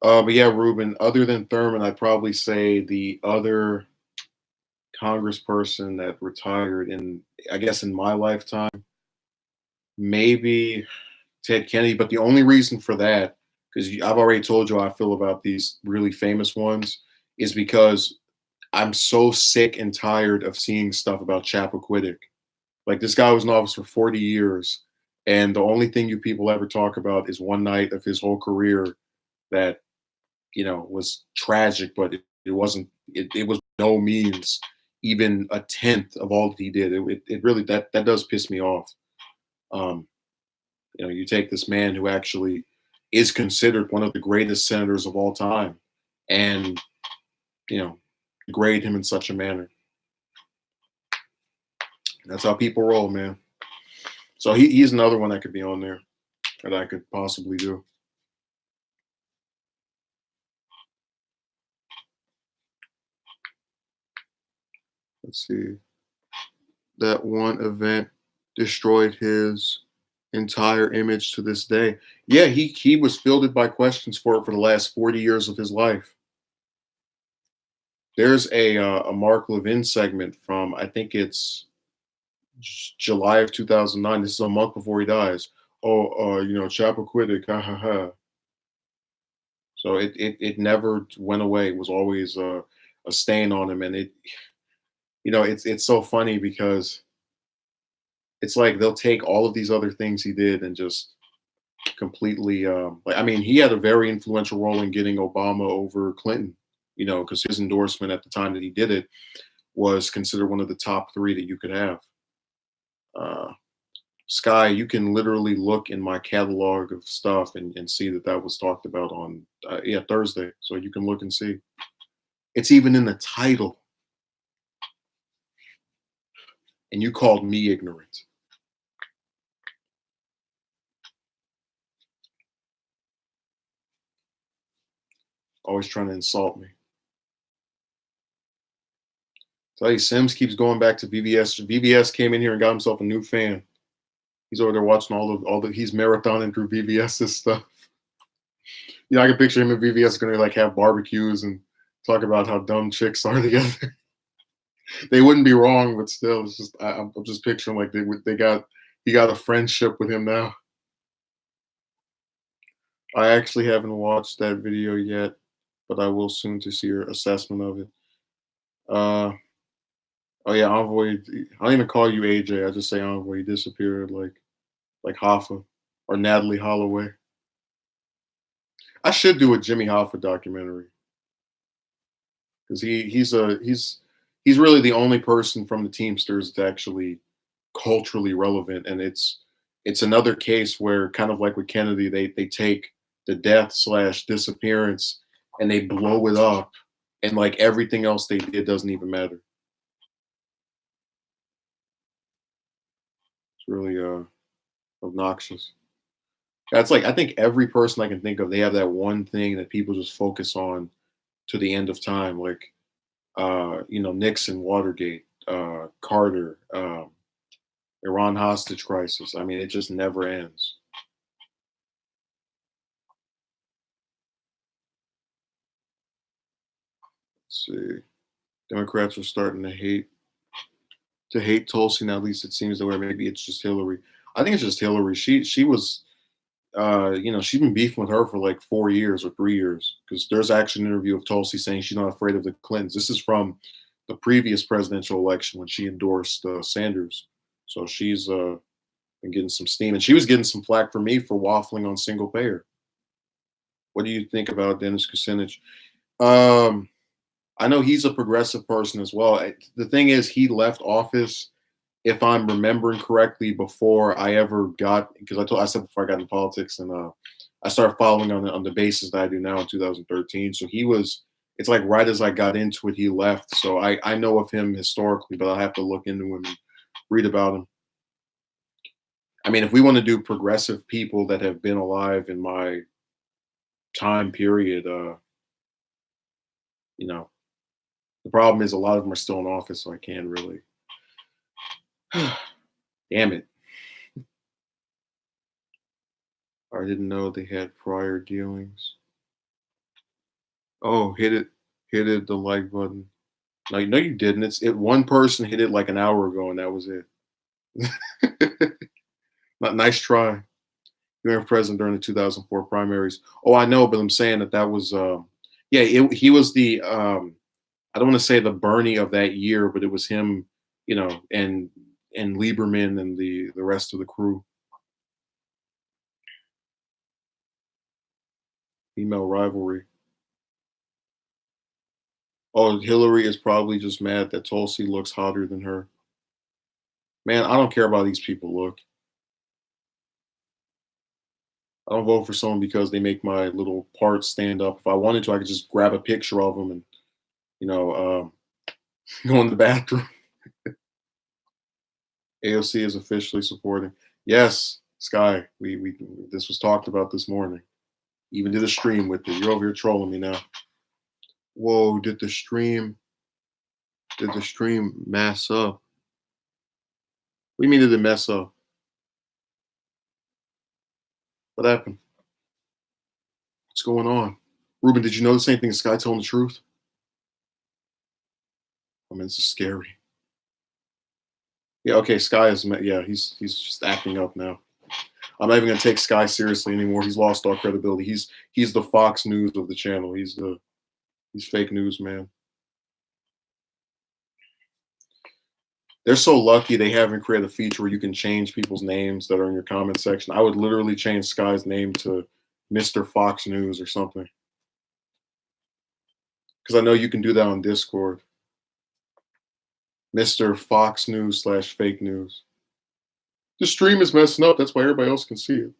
But yeah, Ruben. Other than Thurman, I'd probably say the other congressperson that retired in, I guess, in my lifetime, maybe Ted Kennedy. But the only reason for that, because I've already told you how I feel about these really famous ones, is because I'm so sick and tired of seeing stuff about Chappaquiddick. Like, this guy was in office for 40 years, and the only thing you people ever talk about is one night of his whole career that was tragic, but it wasn't. It was no means even a tenth of all that he did. It really that does piss me off. Um, you take this man who actually is considered one of the greatest senators of all time, and degrade him in such a manner. That's how people roll, man. So he's another one that could be on there that I could possibly do. Let's see. That one event destroyed his entire image to this day. Yeah, he was fielded by questions for the last 40 years of his life. There's a Mark Levin segment from, I think it's July of 2009. This is a month before he dies. Oh, Chappaquiddick, ha ha ha. So it never went away. It was always a stain on him, and it's so funny because it's like they'll take all of these other things he did and just completely like, I mean, he had a very influential role in getting Obama over Clinton, because his endorsement at the time that he did it was considered one of the top three that you could have. uh Sky, you can literally look in my catalog of stuff and see that was talked about on yeah, Thursday, so you can look and see it's even in the title, and you called me ignorant. Always trying to insult me. Tell you, Sims keeps going back to VVS. VVS came in here and got himself a new fan. He's over there watching all the he's marathoning through VVS's stuff. I can picture him and VVS going to like have barbecues and talk about how dumb chicks are together. They wouldn't be wrong, but still, it's just I'm just picturing like he got a friendship with him now. I actually haven't watched that video yet, but I will soon to see your assessment of it. Uh, oh yeah, Envoy. I don't even call you AJ. I just say Envoy. He disappeared like Hoffa or Natalie Holloway. I should do a Jimmy Hoffa documentary because he's really the only person from the Teamsters that's actually culturally relevant, and it's another case where, kind of like with Kennedy, they take the death slash disappearance and they blow it up, and like everything else they did doesn't even matter. It's really obnoxious. That's like, I think every person I can think of, they have that one thing that people just focus on to the end of time, like Nixon, Watergate, Carter, Iran hostage crisis. I mean, it just never ends. Let's see. Democrats are starting to hate Tulsi now. At least it seems that way. Maybe it's just Hillary. I think it's just Hillary. She was she's been beefing with her for like 4 years or 3 years, because there's actually an interview of Tulsi saying she's not afraid of the Clintons. This is from the previous presidential election when she endorsed Sanders. So she's been getting some steam, and she was getting some flack from me for waffling on single payer. What do you think about Dennis Kucinich? I know he's a progressive person as well. The thing is, he left office, if I'm remembering correctly, before I ever got, because I said before I got in politics, and I started following on the basis that I do now in 2013. So he was, it's like right as I got into it, he left. So I know of him historically, but I'll have to look into him and read about him. I mean, if we want to do progressive people that have been alive in my time period, you know, the problem is a lot of them are still in office, so I can't really. Damn it! I didn't know they had prior dealings. Oh, hit it, the like button. No, you didn't. One person hit it like an hour ago, and that was it. Nice try. You were president during the 2004 primaries. Oh, I know, but I'm saying that was, yeah, he was the, I don't want to say the Bernie of that year, but it was him, and Lieberman and the rest of the crew. Female rivalry. Oh, Hillary is probably just mad that Tulsi looks hotter than her. Man, I don't care about these people look. I don't vote for someone because they make my little parts stand up. If I wanted to, I could just grab a picture of them and, you know, go in the bathroom. AOC is officially supporting. Yes, Sky. We this was talked about this morning. Even did a stream with it. You're over here trolling me now. Whoa, did the stream mess up? What do you mean did it mess up? What happened? What's going on? Ruben, did you know the same thing as Sky telling the truth? I mean, this is scary. Yeah, okay, Sky is yeah, he's just acting up now. I'm not even gonna take Sky seriously anymore. He's lost all credibility. He's the Fox News of the channel. He's fake news, man. They're so lucky they haven't created a feature where you can change people's names that are in your comment section. I would literally change Sky's name to Mr. Fox News or something. Because I know you can do that on Discord. Mr. Fox News / fake news. The stream is messing up. That's why everybody else can see it.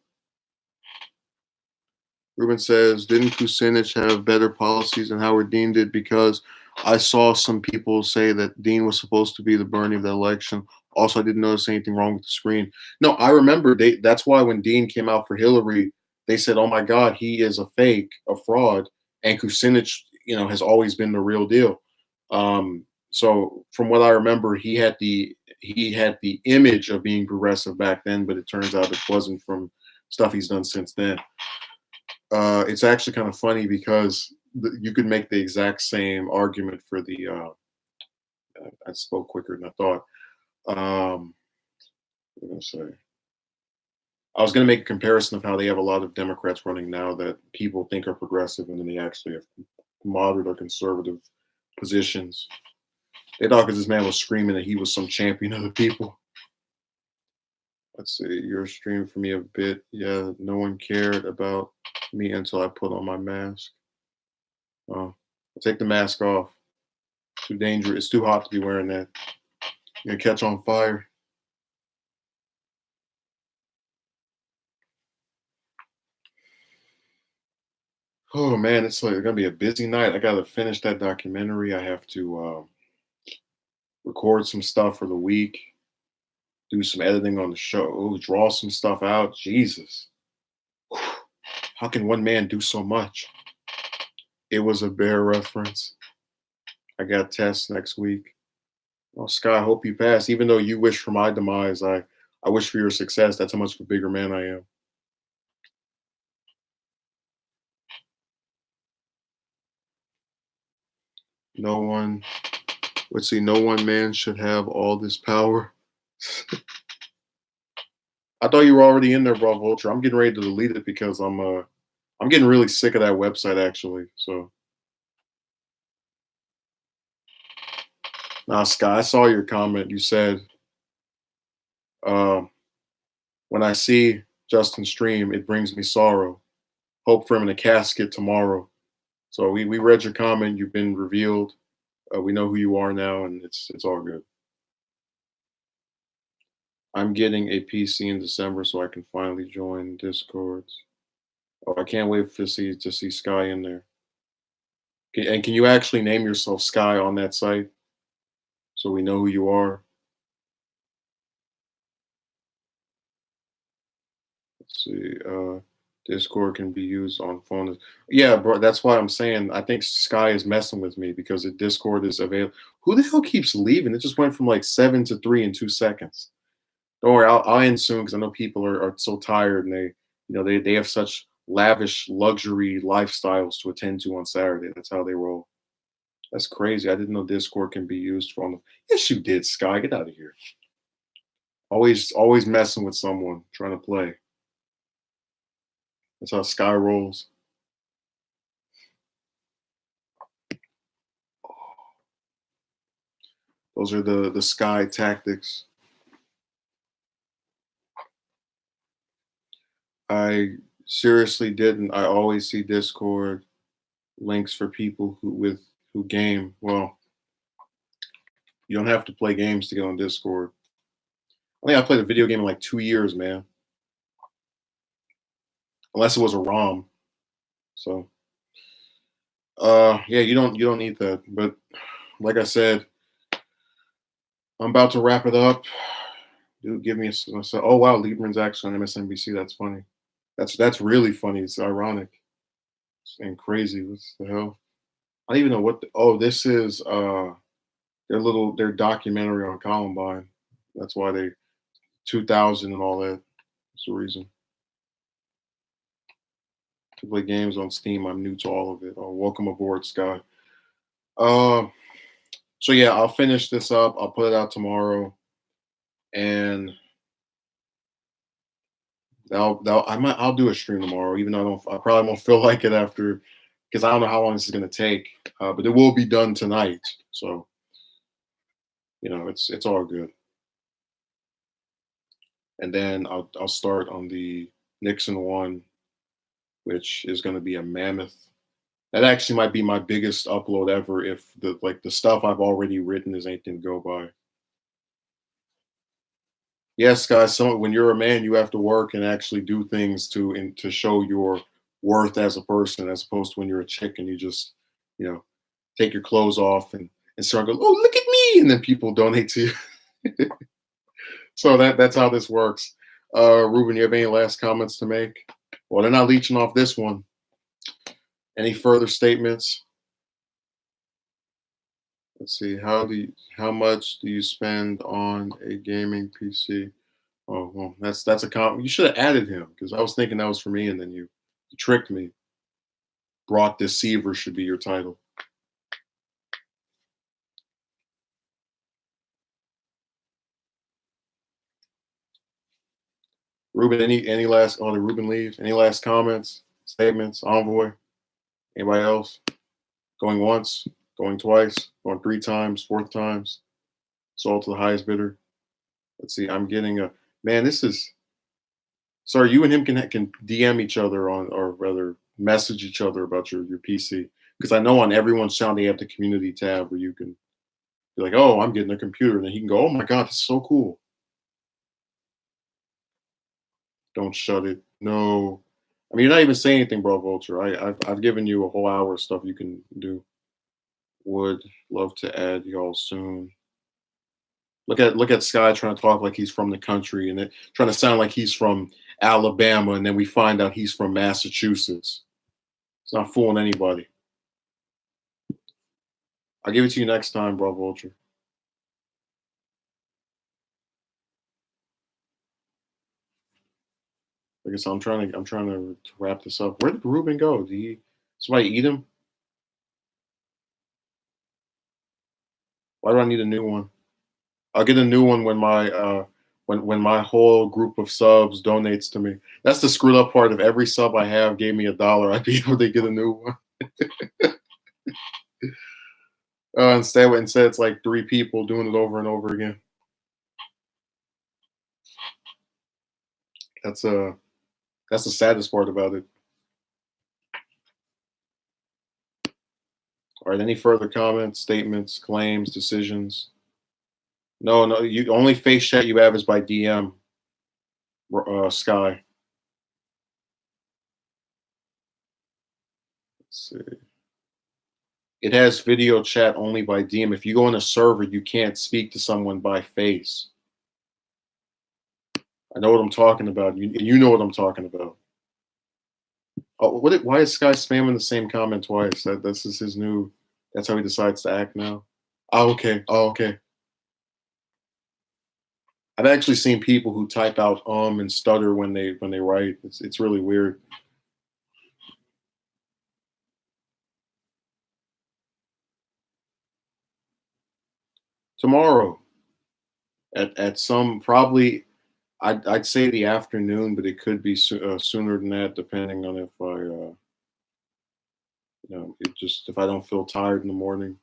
Ruben says, didn't Kucinich have better policies than Howard Dean did? Because I saw some people say that Dean was supposed to be the Bernie of the election. Also, I didn't notice anything wrong with the screen. No, I remember that's why when Dean came out for Hillary, they said, "Oh my God, he is a fake, a fraud," and Kucinich, has always been the real deal. So from what I remember, he had the image of being progressive back then, but it turns out it wasn't from stuff he's done since then. It's actually kind of funny because you could make the exact same argument for the. I spoke quicker than I thought. What was I gonna say? I was going to make a comparison of how they have a lot of Democrats running now that people think are progressive, and then they actually have moderate or conservative positions. They thought because this man was screaming that he was some champion of the people. Let's see, you're streaming for me a bit. Yeah, no one cared about me until I put on my mask. Oh, I'll take the mask off. Too dangerous. It's too hot to be wearing that. You're gonna catch on fire. Oh man, it's like gonna be a busy night. I gotta finish that documentary. I have to record some stuff for the week, do some editing on the show, draw some stuff out. Jesus, how can one man do so much? It was a Bear reference. I got tests next week. Well, Sky, I hope you pass. Even though you wish for my demise, I wish for your success. That's how much of a bigger man I am. No one, let's see, no one man should have all this power. I thought you were already in there, bro, Vulture. I'm getting ready to delete it because I'm getting really sick of that website actually. So now, Sky, I saw your comment. You said, uh, when I see Justin stream, it brings me sorrow. Hope for him in a casket tomorrow. So we read your comment. You've been revealed. We know who you are now, and it's all good. I'm getting a PC in December, so I can finally join Discords. Oh, I can't wait to see Sky in there. And can you actually name yourself Sky on that site so we know who you are? Let's see. Discord can be used on phone. Yeah, bro. That's why I'm saying I think Sky is messing with me because the Discord is available. Who the hell keeps leaving? It just went from like 7 to 3 in 2 seconds. Don't worry, I'll end soon because I know people are so tired and they have such lavish luxury lifestyles to attend to on Saturday. That's how they roll. That's crazy. I didn't know Discord can be used for on the. Yes, you did, Sky. Get out of here. Always messing with someone trying to play. That's how Sky rolls. Those are the Sky tactics. I seriously didn't. I always see Discord links for people who game. Well, you don't have to play games to get on Discord. I think I played a video game in like 2 years, man. Unless it was a ROM. So yeah, you don't need that. But like I said, I'm about to wrap it up. Dude, give me oh wow, Lieberman's actually on MSNBC. That's funny. That's really funny. It's ironic and crazy. What the hell? I don't even know oh, this is their documentary on Columbine. That's why they 2000 and all that. That's the reason. To play games on Steam, I'm new to all of it. Oh, welcome aboard, Scott. Uh, so yeah, I'll finish this up. I'll put it out tomorrow, and I'll do a stream tomorrow, even though I probably won't feel like it after because I don't know how long this is gonna take. But it will be done tonight, so it's all good. And then I'll start on the Nixon one, which is gonna be a mammoth. That actually might be my biggest upload ever if the stuff I've already written is anything to go by. Yes, guys. So when you're a man, you have to work and actually do things to show your worth as a person, as opposed to when you're a chick and you just, you know, take your clothes off and start going, oh, look at me, and then people donate to you. So that's how this works. Ruben, you have any last comments to make? Well, they're not leeching off this one. Any further statements? Let's see. How much do you spend on a gaming PC? Oh well, that's a comment. You should have added him because I was thinking that was for me, and then you tricked me. Brought deceiver should be your title. Ruben, any last? Oh, did Ruben leave? Any last comments, statements? Envoy? Anybody else? Going once? Going twice? Going 3 times? 4 times? Sold to the highest bidder. Let's see. I'm getting a man. This is sorry. You and him can DM each other on, or rather, message each other about your PC because I know on everyone's channel they have the community tab where you can be like, oh, I'm getting a computer, and then he can go, oh my god, this is so cool. Don't shut it. No. I mean, you're not even saying anything, bro, Vulture. I've given you a whole hour of stuff you can do. Would love to add y'all soon. Look at Sky trying to talk like he's from the country and trying to sound like he's from Alabama, and then we find out he's from Massachusetts. It's not fooling anybody. I'll give it to you next time, bro, Vulture. Like I said, I'm trying to wrap this up. Where did Ruben go? Did somebody eat him? Why do I need a new one? I'll get a new one when my whole group of subs donates to me. That's the screwed up part. If every sub I have gave me $1, I'd be able to get a new one. Instead it's like 3 people doing it over and over again. That's the saddest part about it. All right. Any further comments, statements, claims, decisions? No, no. You only face chat you have is by DM. Sky. Let's see. It has video chat only by DM. If you go on a server, you can't speak to someone by face. I know what I'm talking about. You know what I'm talking about. Oh, why is Sky spamming the same comment twice? This is his new. That's how he decides to act now. Oh, okay. Oh, okay. I've actually seen people who type out and stutter when they write. It's really weird. Tomorrow at some probably I'd say the afternoon, but it could be sooner than that, depending on if it just if I don't feel tired in the morning.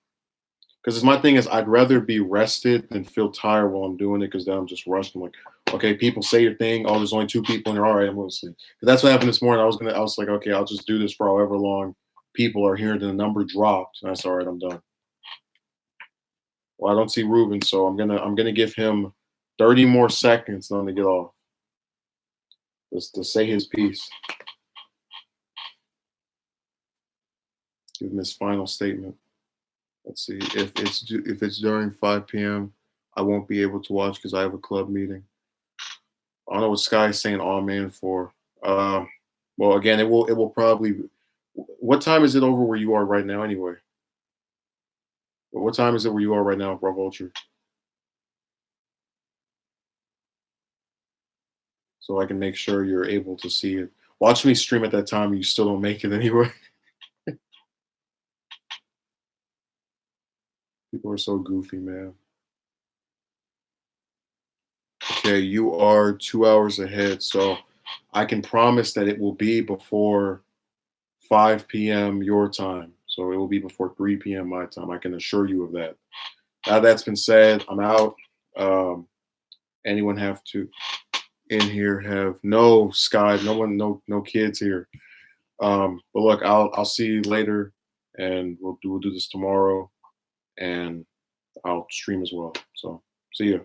Because my thing is, I'd rather be rested than feel tired while I'm doing it. Because then I'm just rushed. I'm like, okay, people say your thing. Oh, there's only two people in here. All right, I'm gonna sleep. 'Cause that's what happened this morning. I was like, okay, I'll just do this for however long people are here. Then the number dropped. And that's all right. I'm done. Well, I don't see Ruben, so I'm gonna give him 30 more seconds then to get off. Just to say his piece. Give him his final statement. Let's see if it's during 5 p.m. I won't be able to watch because I have a club meeting. I don't know what Sky's saying "oh man" for. Well, again, it will probably. What time is it over where you are right now, anyway? What time is it where you are right now, Bro Vulture? So I can make sure you're able to see it. Watch me stream at that time, and you still don't make it anyway. People are so goofy, man. Okay, you are 2 hours ahead, so I can promise that it will be before 5 p.m. your time. So it will be before 3 p.m. my time. I can assure you of that. Now that's been said, I'm out. Um, anyone have to in here have no Sky, no one, no kids here. But look, I'll see you later, and we'll do this tomorrow, and I'll stream as well. So see you.